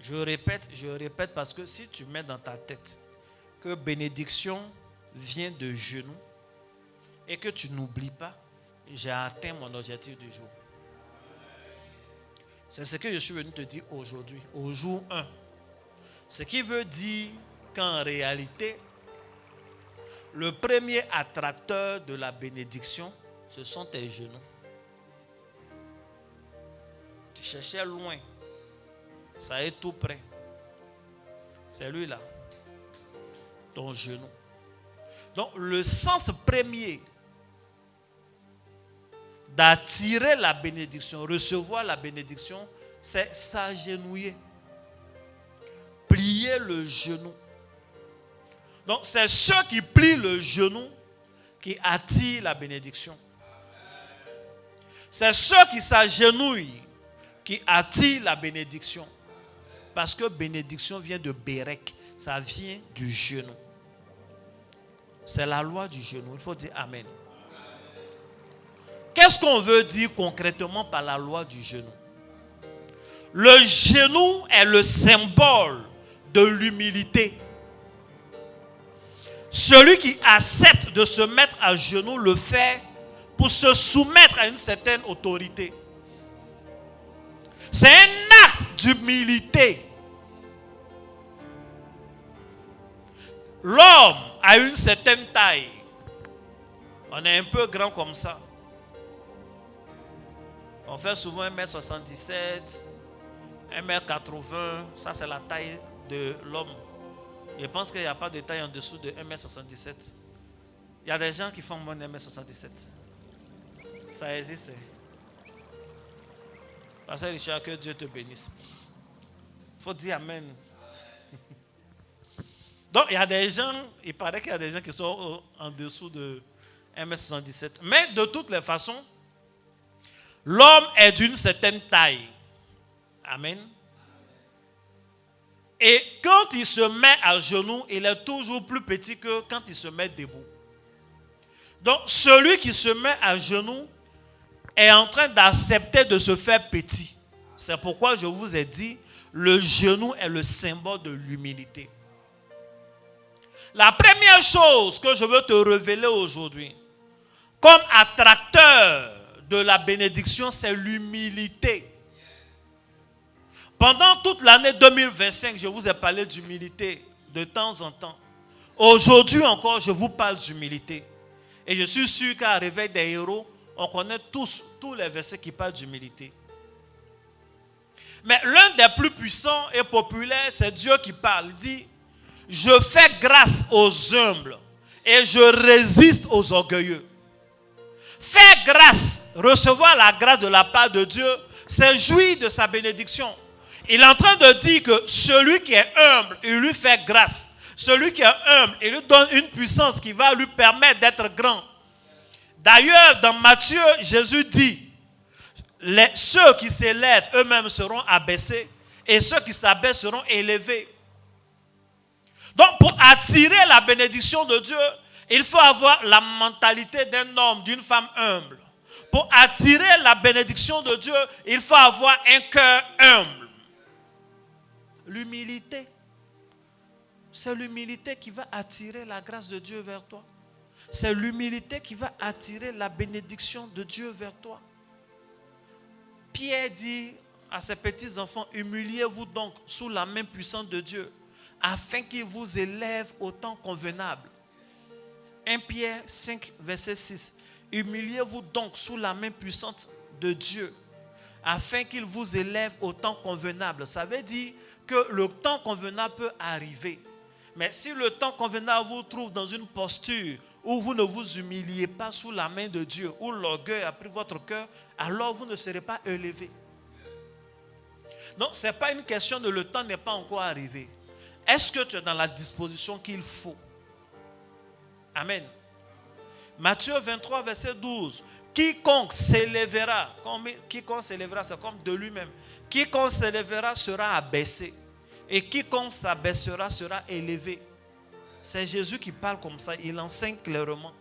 Je répète parce que si tu mets dans ta tête que bénédiction vient de genou et que tu n'oublies pas, j'ai atteint mon objectif du jour. C'est ce que je suis venu te dire aujourd'hui, au jour 1. Ce qui veut dire qu'en réalité, le premier attracteur de la bénédiction, ce sont tes genoux. Tu cherchais loin. Ça est tout près. C'est lui là. Ton genou. Donc le sens premier d'attirer la bénédiction, recevoir la bénédiction, c'est s'agenouiller. Plier le genou. Donc c'est ceux qui plient le genou qui attirent la bénédiction. C'est ceux qui s'agenouillent qui attirent la bénédiction. Parce que bénédiction vient de Bérek. Ça vient du genou. C'est la loi du genou. Il faut dire Amen. Qu'est-ce qu'on veut dire concrètement par la loi du genou? Le genou est le symbole de l'humilité. Celui qui accepte de se mettre à genoux le fait pour se soumettre à une certaine autorité. C'est un acte d'humilité. L'homme a une certaine taille. On est un peu grand comme ça. On fait souvent 1m77, 1m80. Ça, c'est la taille de l'homme. Je pense qu'il n'y a pas de taille en dessous de 1m77. Il y a des gens qui font moins de 1m77. Ça existe. Pasteur Richard, que Dieu te bénisse. Il faut dire Amen. Donc, il y a des gens, il paraît qu'il y a des gens qui sont en dessous de 1m77. Mais de toutes les façons, l'homme est d'une certaine taille. Amen. Et quand il se met à genoux, il est toujours plus petit que quand il se met debout. Donc, celui qui se met à genoux est en train d'accepter de se faire petit. C'est pourquoi je vous ai dit, le genou est le symbole de l'humilité. La première chose que je veux te révéler aujourd'hui, comme attracteur de la bénédiction, c'est l'humilité. Pendant toute l'année 2025, je vous ai parlé d'humilité de temps en temps. Aujourd'hui encore, je vous parle d'humilité. Et je suis sûr qu'à Réveil des héros, on connaît tous les versets qui parlent d'humilité. Mais l'un des plus puissants et populaires, c'est Dieu qui parle. Il dit, je fais grâce aux humbles et je résiste aux orgueilleux. Faire grâce, recevoir la grâce de la part de Dieu, c'est jouir de sa bénédiction. Il est en train de dire que celui qui est humble, il lui fait grâce. Celui qui est humble, il lui donne une puissance qui va lui permettre d'être grand. D'ailleurs, dans Matthieu, Jésus dit, ceux qui s'élèvent eux-mêmes seront abaissés et ceux qui s'abaissent seront élevés. Donc, pour attirer la bénédiction de Dieu, il faut avoir la mentalité d'un homme, d'une femme humble. Pour attirer la bénédiction de Dieu, il faut avoir un cœur humble. L'humilité. C'est l'humilité qui va attirer la grâce de Dieu vers toi. C'est l'humilité qui va attirer la bénédiction de Dieu vers toi. Pierre dit à ses petits enfants, humiliez-vous donc sous la main puissante de Dieu, afin qu'il vous élève au temps convenable. 1 Pierre 5, verset 6. Humiliez-vous donc sous la main puissante de Dieu, afin qu'il vous élève au temps convenable. Ça veut dire que le temps convenable peut arriver. Mais si le temps convenable vous trouve dans une posture où vous ne vous humiliez pas sous la main de Dieu, où l'orgueil a pris votre cœur, alors vous ne serez pas élevé. Donc, ce n'est pas une question de le temps n'est pas encore arrivé. Est-ce que tu es dans la disposition qu'il faut? Amen. Matthieu 23, verset 12. Quiconque s'élèvera, c'est comme de lui-même. Quiconque s'élèvera sera abaissé. Et quiconque s'abaissera sera élevé. C'est Jésus qui parle comme ça. Il enseigne clairement.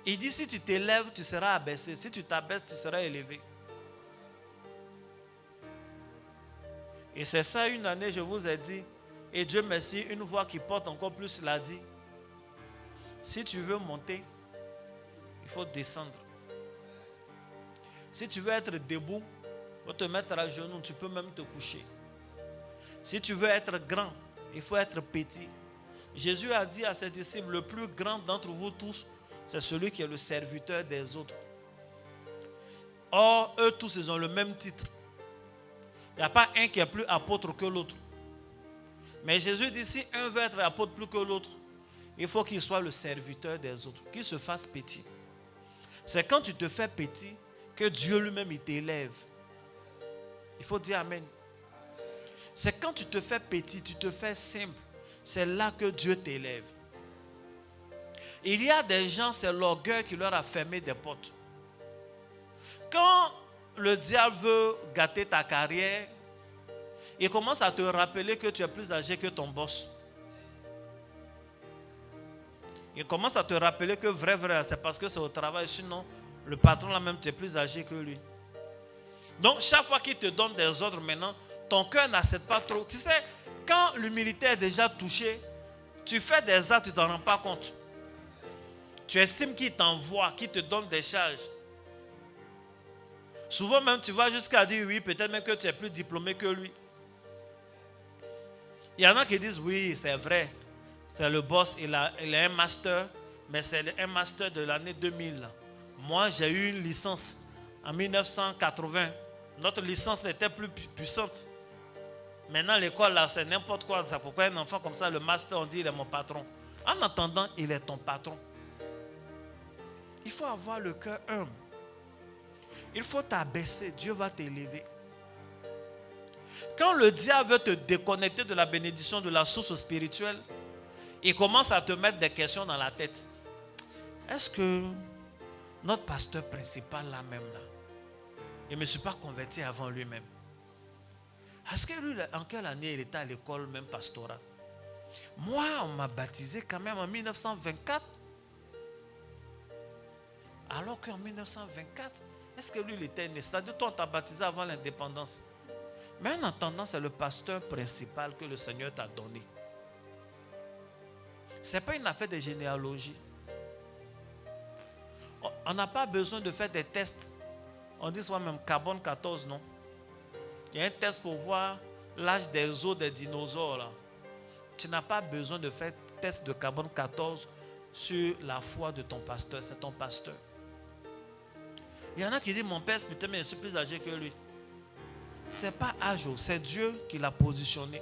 Il dit, si tu t'élèves, tu seras abaissé. Si tu t'abaisses, tu seras élevé. Et c'est ça, une année, je vous ai dit. Et Dieu merci, une voix qui porte encore plus l'a dit. Si tu veux monter, il faut descendre. Si tu veux être debout, il faut te mettre à genoux, tu peux même te coucher. Si tu veux être grand, il faut être petit. Jésus a dit à ses disciples, le plus grand d'entre vous tous, c'est celui qui est le serviteur des autres. Or, eux tous, ils ont le même titre. Il n'y a pas un qui est plus apôtre que l'autre. Mais Jésus dit, si un veut être apôtre plus que l'autre, il faut qu'il soit le serviteur des autres, qu'il se fasse petit. C'est quand tu te fais petit que Dieu lui-même il t'élève. Il faut dire Amen. C'est quand tu te fais petit, tu te fais simple, c'est là que Dieu t'élève. Il y a des gens, c'est l'orgueil qui leur a fermé des portes. Quand le diable veut gâter ta carrière, il commence à te rappeler que tu es plus âgé que ton boss. Il commence à te rappeler que vrai, c'est parce que c'est au travail. Sinon, le patron là même, tu es plus âgé que lui. Donc, chaque fois qu'il te donne des ordres maintenant, ton cœur n'accepte pas trop. Tu sais, quand l'humilité est déjà touchée, tu fais des actes, tu ne t'en rends pas compte. Tu estimes qu'il t'envoie, qu'il te donne des charges. Souvent même, tu vas jusqu'à dire oui, peut-être même que tu es plus diplômé que lui. Il y en a qui disent oui, c'est vrai. C'est le boss, il a un master, mais c'est un master de l'année 2000. Moi, j'ai eu une licence en 1980. Notre licence n'était plus puissante. Maintenant, l'école, là, c'est n'importe quoi. C'est pourquoi un enfant comme ça, le master, on dit, il est mon patron. En attendant, il est ton patron. Il faut avoir le cœur humble. Il faut t'abaisser. Dieu va t'élever. Quand le diable veut te déconnecter de la bénédiction de la source spirituelle, il commence à te mettre des questions dans la tête. Est-ce que notre pasteur principal là même là, il ne me suis pas converti avant lui-même? Est-ce que lui, en quelle année il était à l'école même pastorale? Moi, on m'a baptisé quand même en 1924. Alors qu'en 1924, est-ce que lui il était né? C'est-à-dire toi on t'a baptisé avant l'indépendance. Mais en attendant, c'est le pasteur principal que le Seigneur t'a donné. Ce n'est pas une affaire de généalogie. On n'a pas besoin de faire des tests. On dit soi-même carbone 14, non? Il y a un test pour voir l'âge des os des dinosaures. Là. Tu n'as pas besoin de faire test de carbone 14 sur la foi de ton pasteur. C'est ton pasteur. Il y en a qui disent, mon père, putain, mais je suis plus âgé que lui. Ce n'est pas âge, c'est Dieu qui l'a positionné.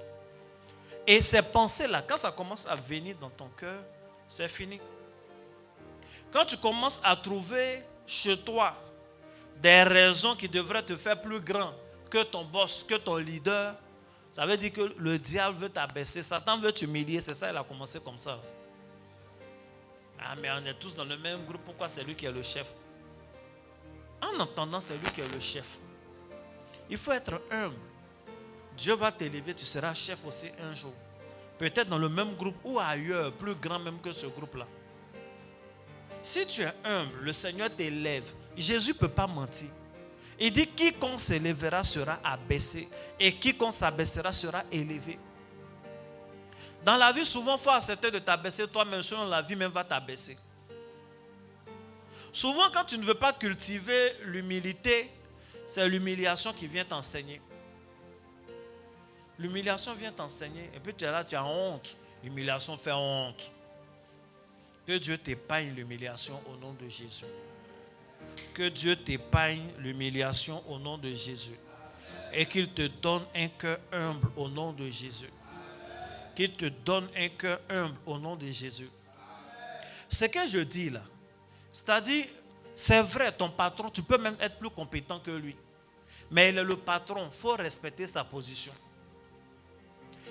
Et ces pensées-là, quand ça commence à venir dans ton cœur, c'est fini. Quand tu commences à trouver chez toi des raisons qui devraient te faire plus grand que ton boss, que ton leader, ça veut dire que le diable veut t'abaisser, Satan veut t'humilier, c'est ça, il a commencé comme ça. Ah, mais on est tous dans le même groupe, pourquoi c'est lui qui est le chef? En entendant, c'est lui qui est le chef. Il faut être humble. Dieu va t'élever, tu seras chef aussi un jour. Peut-être dans le même groupe ou ailleurs, plus grand même que ce groupe-là. Si tu es humble, le Seigneur t'élève. Jésus ne peut pas mentir. Il dit, quiconque s'élèvera sera abaissé et quiconque s'abaissera sera élevé. Dans la vie, souvent, il faut accepter de t'abaisser toi-même, sinon la vie même va t'abaisser. Souvent, quand tu ne veux pas cultiver l'humilité, c'est l'humiliation qui vient t'enseigner. L'humiliation vient t'enseigner et puis tu es là, tu as honte. L'humiliation fait honte. Que Dieu t'épargne l'humiliation au nom de Jésus. Que Dieu t'épargne l'humiliation au nom de Jésus. Et qu'il te donne un cœur humble au nom de Jésus. Qu'il te donne un cœur humble au nom de Jésus. Ce que je dis là, c'est-à-dire, c'est vrai, ton patron, tu peux même être plus compétent que lui. Mais il est le patron, il faut respecter sa position.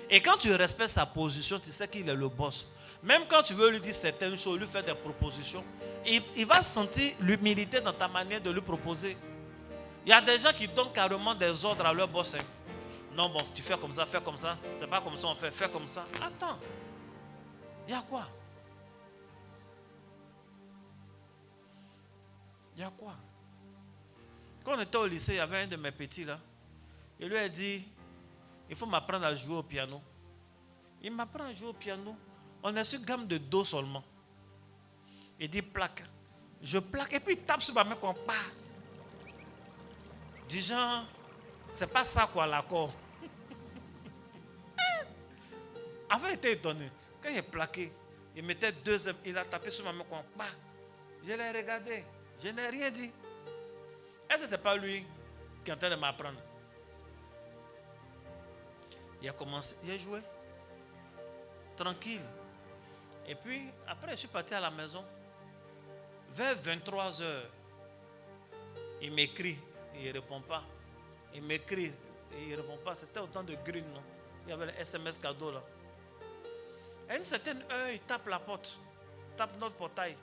Et quand tu respectes sa position, tu sais qu'il est le boss. Même quand tu veux lui dire certaines choses, lui faire des propositions, il va sentir l'humilité dans ta manière de lui proposer. Il y a des gens qui donnent carrément des ordres à leur boss. Non, bon, tu fais comme ça, fais comme ça. C'est pas comme ça on fait, fais comme ça. Attends. Il y a quoi? Il y a quoi? Quand on était au lycée, il y avait un de mes petits là. Il lui a dit, il faut m'apprendre à jouer au piano. Il m'apprend à jouer au piano. On est sur gamme de Do seulement. Il dit plaque. Je plaque et puis il tape sur ma main qu'on part. Du genre, c'est pas ça quoi l'accord. Avant il était étonné. Quand il est plaqué, il mettait deuxième, il a tapé sur ma main qu'on part. Je l'ai regardé. Je n'ai rien dit. Est-ce que ce n'est pas lui qui est en train de m'apprendre? Il a commencé, il a joué. Tranquille. Et puis, après, je suis parti à la maison. Vers 23h, il m'écrit, il ne répond pas. Il m'écrit, il ne répond pas. C'était au temps de Green, non? Il y avait le SMS cadeau là. À une certaine heure, il tape la porte, tape notre portail.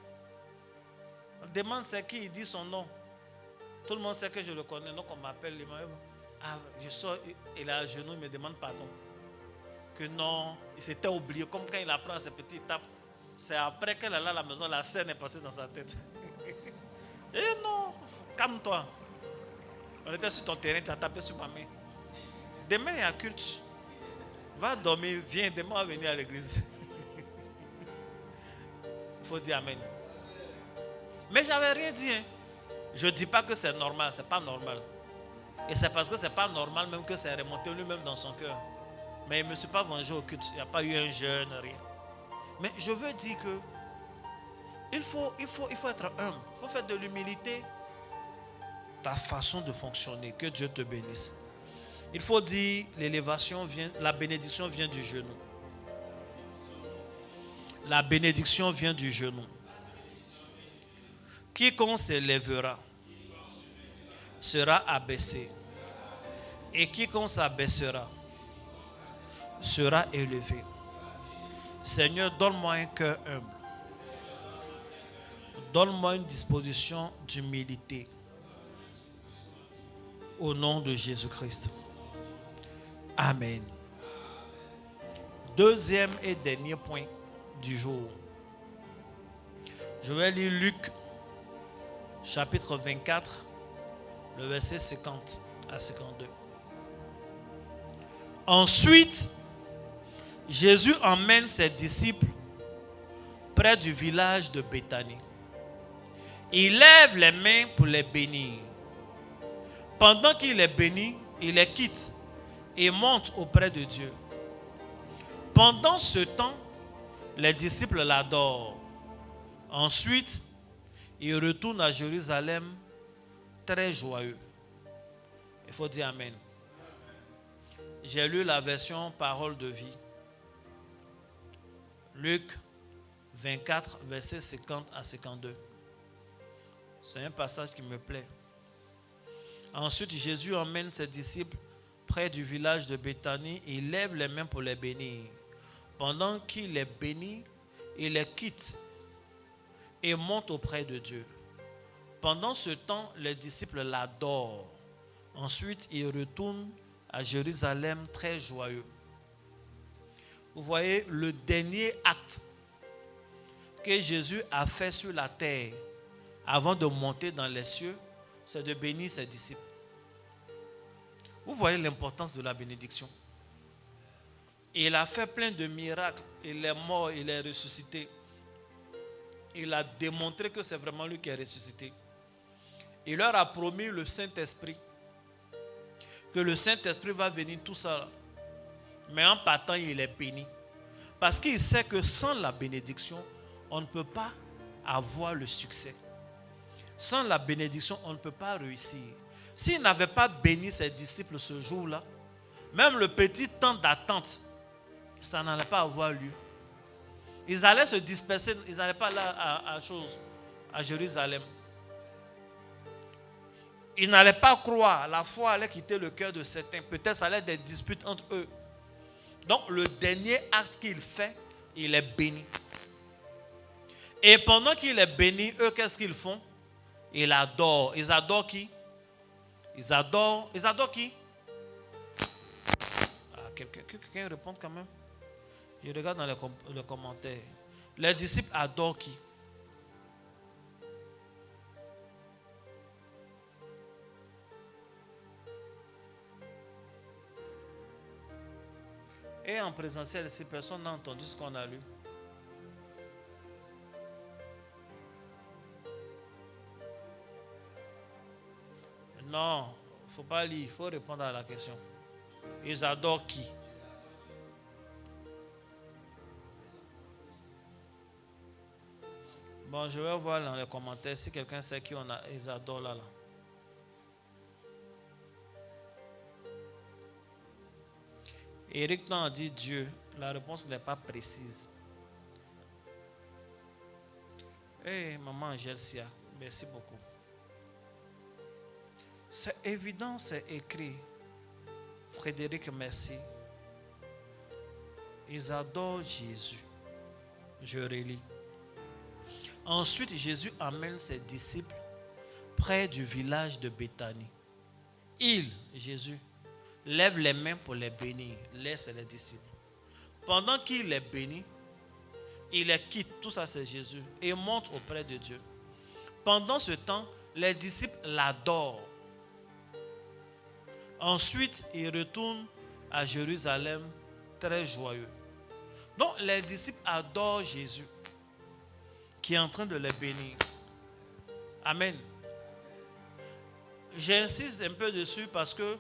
On demande c'est qui, il dit son nom. Tout le monde sait que je le connais, donc on m'appelle. Ah, je sors, il est à genoux, il me demande pardon. Que non, il s'était oublié, comme quand il apprend ses petits tapes. C'est après qu'elle est là à la maison, la scène est passée dans sa tête. Et non, calme-toi. On était sur ton terrain, tu as tapé sur ma main. Demain, il y a culte. Va dormir, viens, demain, on va venir à l'église. Il faut dire amen. Mais je n'avais rien dit. Hein. Je ne dis pas que c'est normal, ce n'est pas normal. Et c'est parce que ce n'est pas normal même que c'est remonté lui-même dans son cœur. Mais il ne me suis pas vengé au culte. Il n'y a pas eu un jeûne, rien. Mais je veux dire que il faut être humble. Il faut faire de l'humilité ta façon de fonctionner. Que Dieu te bénisse. Il faut dire l'élévation vient, la bénédiction vient du genou. La bénédiction vient du genou. Quiconque s'élèvera sera abaissé. Et quiconque s'abaissera sera élevé. Seigneur, donne-moi un cœur humble. Donne-moi une disposition d'humilité. Au nom de Jésus-Christ. Amen. Deuxième et dernier point du jour. Je vais lire Luc, chapitre 24, le verset 50 à 52. Ensuite, Jésus emmène ses disciples près du village de Béthanie. Il lève les mains pour les bénir. Pendant qu'il les bénit, il les quitte et monte auprès de Dieu. Pendant ce temps, les disciples l'adorent. Ensuite, il retourne à Jérusalem très joyeux. Il faut dire amen. J'ai lu la version Parole de vie. Luc 24, versets 50 à 52. C'est un passage qui me plaît. Ensuite, Jésus emmène ses disciples près du village de Béthanie et il lève les mains pour les bénir. Pendant qu'il les bénit, il les quitte et monte auprès de Dieu. Pendant ce temps, les disciples l'adorent. Ensuite, il retourne à Jérusalem très joyeux. Vous voyez, le dernier acte que Jésus a fait sur la terre avant de monter dans les cieux, c'est de bénir ses disciples. Vous voyez l'importance de la bénédiction. Il a fait plein de miracles. Il est mort, il est ressuscité. Il a démontré que c'est vraiment lui qui est ressuscité. Il leur a promis le Saint-Esprit. Que le Saint-Esprit va venir tout ça. Mais en partant, il est béni. Parce qu'il sait que sans la bénédiction, on ne peut pas avoir le succès. Sans la bénédiction, on ne peut pas réussir. S'il n'avait pas béni ses disciples ce jour-là, même le petit temps d'attente, ça n'allait pas avoir lieu. Ils allaient se disperser, ils n'allaient pas là à Jérusalem. Ils n'allaient pas croire, la foi allait quitter le cœur de certains. Peut-être ça allait être des disputes entre eux. Donc le dernier acte qu'il fait, il est béni. Et pendant qu'il est béni, eux, qu'est-ce qu'ils font? Ils adorent. Ils adorent qui? Ils adorent qui? Ah, quelqu'un répond quand même. Je regarde dans les commentaires. Les disciples adorent qui? Et en présentiel, si personne n'a entendu ce qu'on a lu. Non, il ne faut pas lire, il faut répondre à la question. Ils adorent qui? Bon, je vais voir dans les commentaires si quelqu'un sait qui ils adorent là. Eric a dit Dieu. La réponse n'est pas précise. Maman Angelsia, merci beaucoup. C'est évident, c'est écrit. Frédéric, merci. Ils adorent Jésus. Je relis. Ensuite, Jésus amène ses disciples près du village de Béthanie. Jésus, lève les mains pour les bénir. Laisse les disciples. Pendant qu'il les bénit, il les quitte. Tout ça, c'est Jésus. Et monte auprès de Dieu. Pendant ce temps, les disciples l'adorent. Ensuite, il retourne à Jérusalem très joyeux. Donc, les disciples adorent Jésus qui est en train de les bénir. Amen. J'insiste un peu dessus parce que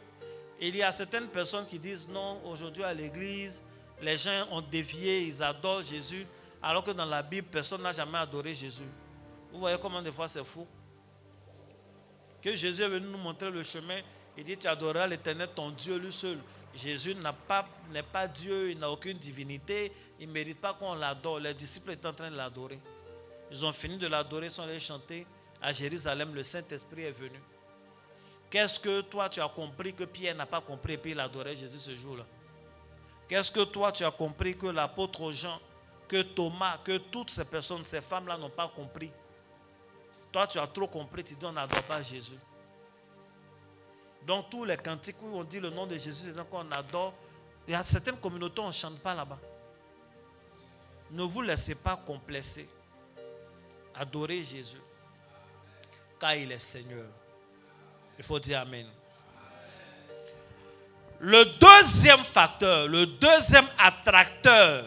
il y a certaines personnes qui disent non, aujourd'hui à l'église, les gens ont dévié, ils adorent Jésus, alors que dans la Bible, personne n'a jamais adoré Jésus. Vous voyez comment des fois c'est fou? Que Jésus est venu nous montrer le chemin. Il dit, tu adoreras l'Éternel, ton Dieu, lui seul. Jésus n'est pas Dieu, il n'a aucune divinité, il ne mérite pas qu'on l'adore. Les disciples étaient en train de l'adorer. Ils ont fini de l'adorer, ils sont allés chanter. À Jérusalem, le Saint-Esprit est venu. Qu'est-ce que toi tu as compris que Pierre n'a pas compris et puis il adorait Jésus ce jour-là? Qu'est-ce que toi tu as compris que l'apôtre Jean, que Thomas, que toutes ces personnes, ces femmes-là n'ont pas compris? Toi tu as trop compris, tu dis on n'adore pas Jésus. Donc tous les cantiques où on dit le nom de Jésus, c'est donc qu'on adore. Il y a certaines communautés où on ne chante pas là-bas. Ne vous laissez pas complexer. Adorez Jésus, car il est Seigneur. Il faut dire Amen. Le deuxième facteur, le deuxième attracteur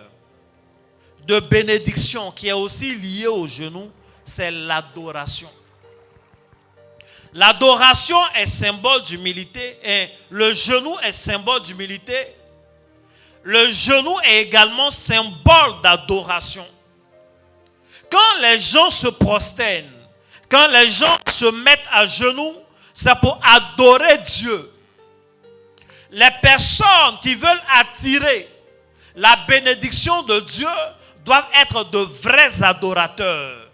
de bénédiction qui est aussi lié au genou, c'est l'adoration. L'adoration est symbole d'humilité et le genou est symbole d'humilité. Le genou est également symbole d'adoration. Quand les gens se prosternent, quand les gens se mettent à genoux, c'est pour adorer Dieu. Les personnes qui veulent attirer la bénédiction de Dieu doivent être de vrais adorateurs.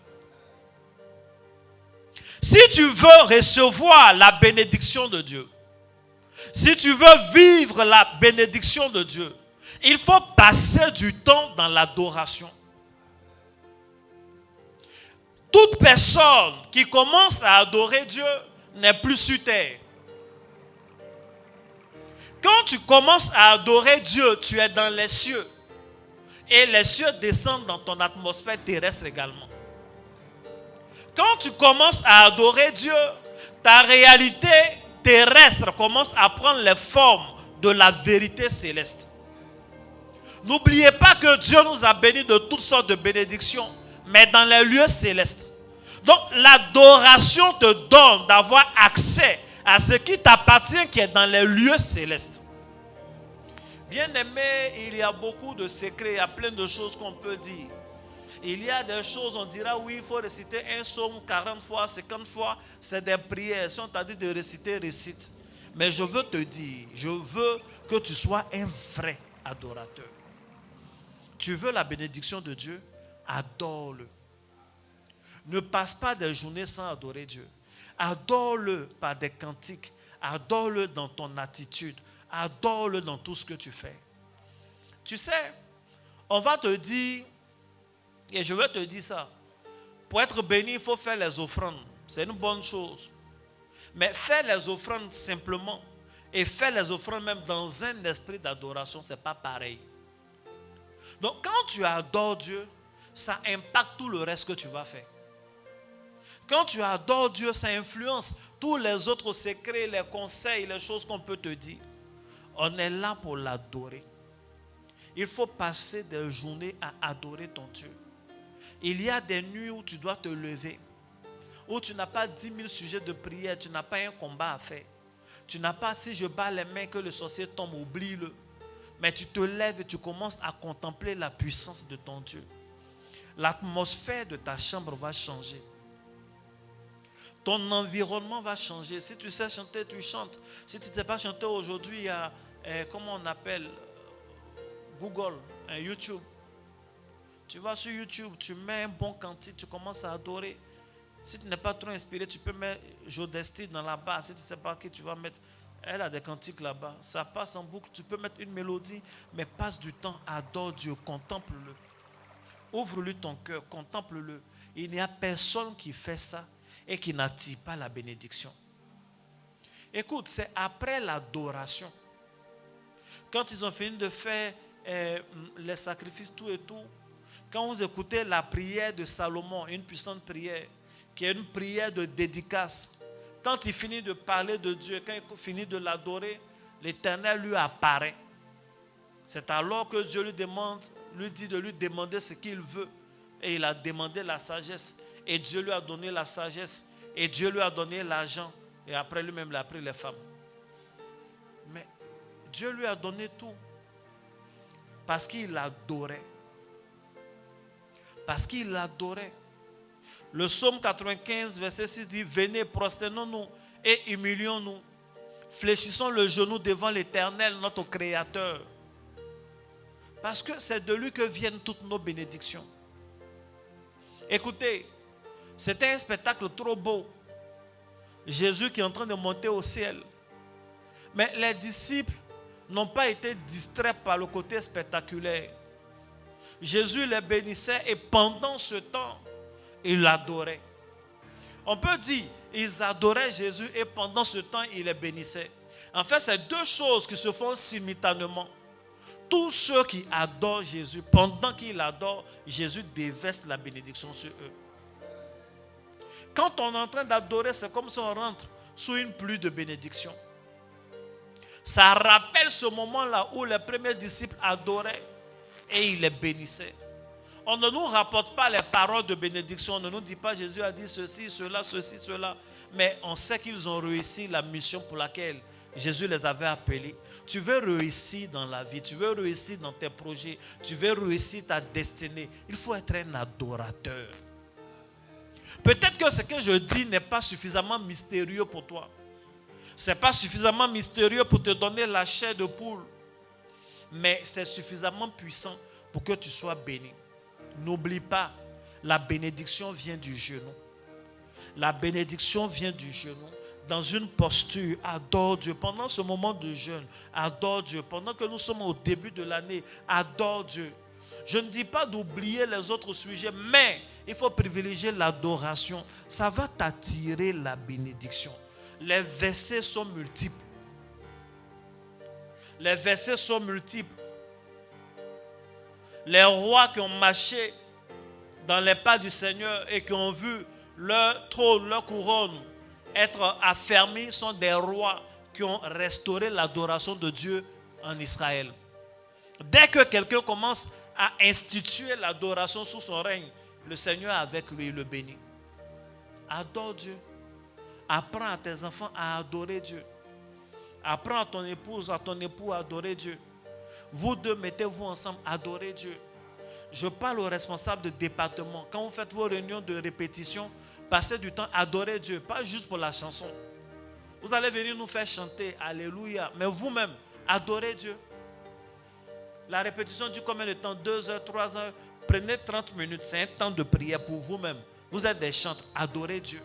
Si tu veux recevoir la bénédiction de Dieu, si tu veux vivre la bénédiction de Dieu, il faut passer du temps dans l'adoration. Toute personne qui commence à adorer Dieu n'est plus sur terre. Quand tu commences à adorer Dieu, tu es dans les cieux. Et les cieux descendent dans ton atmosphère terrestre également. Quand tu commences à adorer Dieu, ta réalité terrestre commence à prendre les formes de la vérité céleste. N'oubliez pas que Dieu nous a bénis de toutes sortes de bénédictions, mais dans les lieux célestes. Donc l'adoration te donne d'avoir accès à ce qui t'appartient, qui est dans les lieux célestes. Bien-aimé, il y a beaucoup de secrets, il y a plein de choses qu'on peut dire. Il y a des choses, on dira oui, il faut réciter un psaume 40 fois, 50 fois, c'est des prières. Si on t'a dit de réciter, récite. Mais je veux te dire, je veux que tu sois un vrai adorateur. Tu veux la bénédiction de Dieu? Adore-le. Ne passe pas des journées sans adorer Dieu. Adore-le par des cantiques. Adore-le dans ton attitude. Adore-le dans tout ce que tu fais. Tu sais, on va te dire, et je vais te dire ça, Pour être béni, il faut faire les offrandes. C'est une bonne chose. Mais faire les offrandes simplement et faire les offrandes même dans un esprit d'adoration, ce n'est pas pareil. Donc quand tu adores Dieu, ça impacte tout le reste que tu vas faire. Quand tu adores Dieu, ça influence tous les autres secrets, les conseils, les choses qu'on peut te dire. On est là pour l'adorer. Il faut passer des journées à adorer ton Dieu. Il y a des nuits où tu dois te lever, où tu n'as pas 10 000 sujets de prière, tu n'as pas un combat à faire. Tu n'as pas, si je bats les mains que le sorcier tombe, oublie-le. Mais tu te lèves et tu commences à contempler la puissance de ton Dieu. L'atmosphère de ta chambre va changer. Ton environnement va changer. Si tu sais chanter, tu chantes. Si tu ne sais pas chanter aujourd'hui, il y a, comment on appelle, Google, YouTube. Tu vas sur YouTube, tu mets un bon cantique, tu commences à adorer. Si tu n'es pas trop inspiré, tu peux mettre Jodesti dans la barre. Si tu ne sais pas qui tu vas mettre, elle a des cantiques là-bas. Ça passe en boucle. Tu peux mettre une mélodie, mais passe du temps, adore Dieu, contemple-le. Ouvre-lui ton cœur, contemple-le. Il n'y a personne qui fait ça et qui n'attire pas la bénédiction. Écoute, c'est après l'adoration. Quand ils ont fini de faire les sacrifices, tout et tout, quand vous écoutez la prière de Salomon, une puissante prière, qui est une prière de dédicace, quand il finit de parler de Dieu, quand il finit de l'adorer, l'Éternel lui apparaît. C'est alors que Dieu lui dit de lui demander ce qu'il veut. Et il a demandé la sagesse. Et Dieu lui a donné la sagesse. Et Dieu lui a donné l'argent. Et après lui-même, il a pris les femmes. Mais Dieu lui a donné tout. Parce qu'il l'adorait. Parce qu'il l'adorait. Le psaume 95, verset 6 dit: venez, prosternons-nous et humilions-nous. Fléchissons le genou devant l'Éternel, notre Créateur. Parce que c'est de lui que viennent toutes nos bénédictions. Écoutez, c'était un spectacle trop beau. Jésus qui est en train de monter au ciel. Mais les disciples n'ont pas été distraits par le côté spectaculaire. Jésus les bénissait et pendant ce temps, ils l'adoraient. On peut dire, ils adoraient Jésus et pendant ce temps, ils les bénissaient. En fait, c'est deux choses qui se font simultanément. Tous ceux qui adorent Jésus, pendant qu'ils l'adorent, Jésus déverse la bénédiction sur eux. Quand on est en train d'adorer, c'est comme si on rentre sous une pluie de bénédiction. Ça rappelle ce moment-là où les premiers disciples adoraient et ils les bénissaient. On ne nous rapporte pas les paroles de bénédiction. On ne nous dit pas Jésus a dit ceci, cela, ceci, cela. Mais on sait qu'ils ont réussi la mission pour laquelle Jésus les avait appelés. Tu veux réussir dans la vie, tu veux réussir dans tes projets, tu veux réussir ta destinée. Il faut être un adorateur. Peut-être que ce que je dis n'est pas suffisamment mystérieux pour toi. Ce n'est pas suffisamment mystérieux pour te donner la chair de poule. Mais c'est suffisamment puissant pour que tu sois béni. N'oublie pas, la bénédiction vient du genou. La bénédiction vient du genou. Dans une posture, adore Dieu. Pendant ce moment de jeûne, adore Dieu. Pendant que nous sommes au début de l'année, adore Dieu. Je ne dis pas d'oublier les autres sujets, mais il faut privilégier l'adoration. Ça va t'attirer la bénédiction. Les versets sont multiples. Les versets sont multiples. Les rois qui ont marché dans les pas du Seigneur et qui ont vu leur trône, leur couronne être affermis sont des rois qui ont restauré l'adoration de Dieu en Israël. Dès que quelqu'un commence à instituer l'adoration sous son règne, le Seigneur avec lui le bénit. Adore Dieu. Apprends à tes enfants à adorer Dieu. Apprends à ton épouse, à ton époux à adorer Dieu. Vous deux, mettez-vous ensemble, adorez Dieu. Je parle aux responsables de département. Quand vous faites vos réunions de répétition, passez du temps à adorer Dieu, pas juste pour la chanson. Vous allez venir nous faire chanter, alléluia, mais vous-même, adorez Dieu. La répétition dure combien de temps? 2 heures, 3 heures. Prenez 30 minutes, c'est un temps de prière pour vous-même. Vous êtes des chantres, adorez Dieu.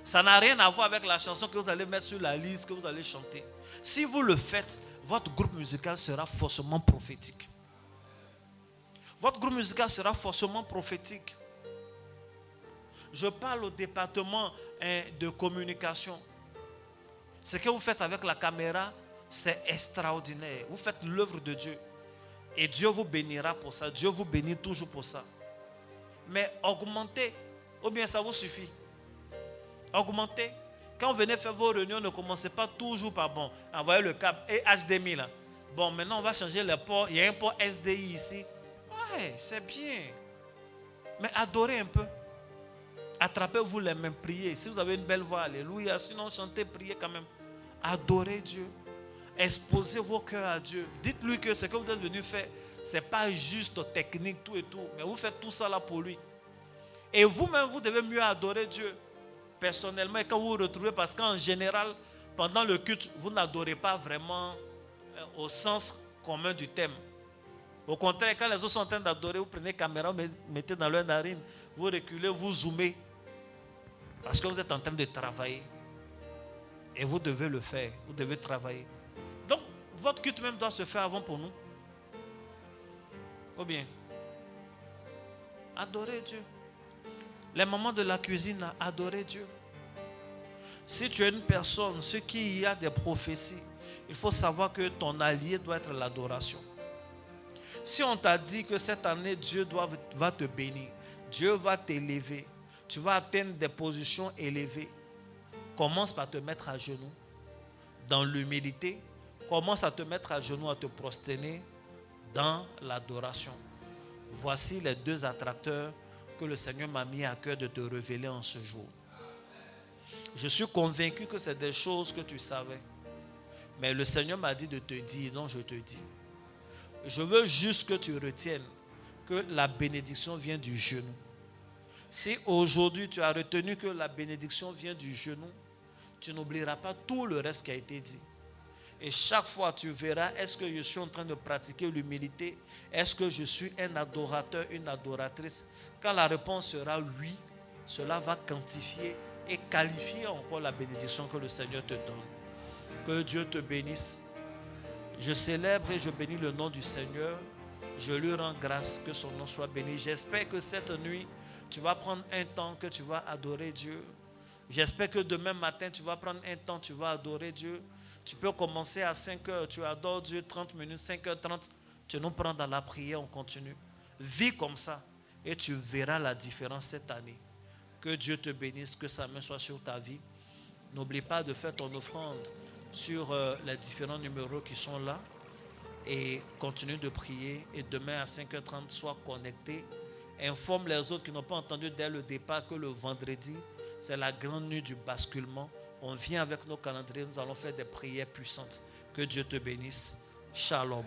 Ça n'a rien à voir avec la chanson que vous allez mettre sur la liste, que vous allez chanter. Si vous le faites, votre groupe musical sera forcément prophétique. Votre groupe musical sera forcément prophétique. Je parle au département de communication. Ce que vous faites avec la caméra, c'est extraordinaire. Vous faites l'œuvre de Dieu. Et Dieu vous bénira pour ça. Dieu vous bénit toujours pour ça. Mais augmentez, ou bien ça vous suffit. Augmentez. Quand vous venez faire vos réunions, ne commencez pas toujours par bon. Envoyez le câble et HDMI là. Bon, maintenant on va changer le port. Il y a un port SDI ici. Ouais, c'est bien. Mais adorez un peu. Attrapez-vous les mains, priez. Si vous avez une belle voix, alléluia. Sinon, chantez, priez quand même. Adorez Dieu. Exposez vos cœurs à Dieu. Dites-lui que ce que vous êtes venu faire, ce n'est pas juste technique, tout et tout. Mais vous faites tout ça là pour lui. Et vous-même, vous devez mieux adorer Dieu. Personnellement, quand vous vous retrouvez, parce qu'en général, pendant le culte, vous n'adorez pas vraiment au sens commun du thème. Au contraire, quand les autres sont en train d'adorer, vous prenez la caméra, vous mettez dans leur narine, vous reculez, vous zoomez. Parce que vous êtes en train de travailler. Et vous devez le faire. Vous devez travailler. Donc, votre culte même doit se faire avant pour nous. Ou bien, adorez Dieu. Les moments de la cuisine, adorez Dieu. Si tu es une personne, ce qui y a des prophéties, il faut savoir que ton allié doit être l'adoration. Si on t'a dit que cette année, Dieu va te bénir, Dieu va t'élever, tu vas atteindre des positions élevées, commence par te mettre à genoux dans l'humilité. Commence à te mettre à genoux, à te prosterner dans l'adoration. Voici les 2 attracteurs que le Seigneur m'a mis à cœur de te révéler en ce jour. Je suis convaincu que c'est des choses que tu savais. Mais le Seigneur m'a dit de te dire, non, je te dis. Je veux juste que tu retiennes que la bénédiction vient du genou. Si aujourd'hui tu as retenu que la bénédiction vient du genou, tu n'oublieras pas tout le reste qui a été dit. Et chaque fois tu verras, est-ce que je suis en train de pratiquer l'humilité? Est-ce que je suis un adorateur, une adoratrice? Quand la réponse sera oui, cela va quantifier et qualifier encore la bénédiction que le Seigneur te donne. Que Dieu te bénisse. Je célèbre et je bénis le nom du Seigneur. Je lui rends grâce, que son nom soit béni. J'espère que cette nuit, tu vas prendre un temps que tu vas adorer Dieu. J'espère que demain matin, tu vas prendre un temps, tu vas adorer Dieu. Tu peux commencer à 5 heures, tu adores Dieu 30 minutes, 5h30. Tu nous prends dans la prière, on continue. Vis comme ça et tu verras la différence cette année. Que Dieu te bénisse, que sa main soit sur ta vie. N'oublie pas de faire ton offrande sur les différents numéros qui sont là. Et continue de prier. Et demain à 5h30, sois connecté. Informe les autres qui n'ont pas entendu dès le départ que le vendredi, c'est la grande nuit du basculement. On vient avec nos calendriers, nous allons faire des prières puissantes. Que Dieu te bénisse. Shalom.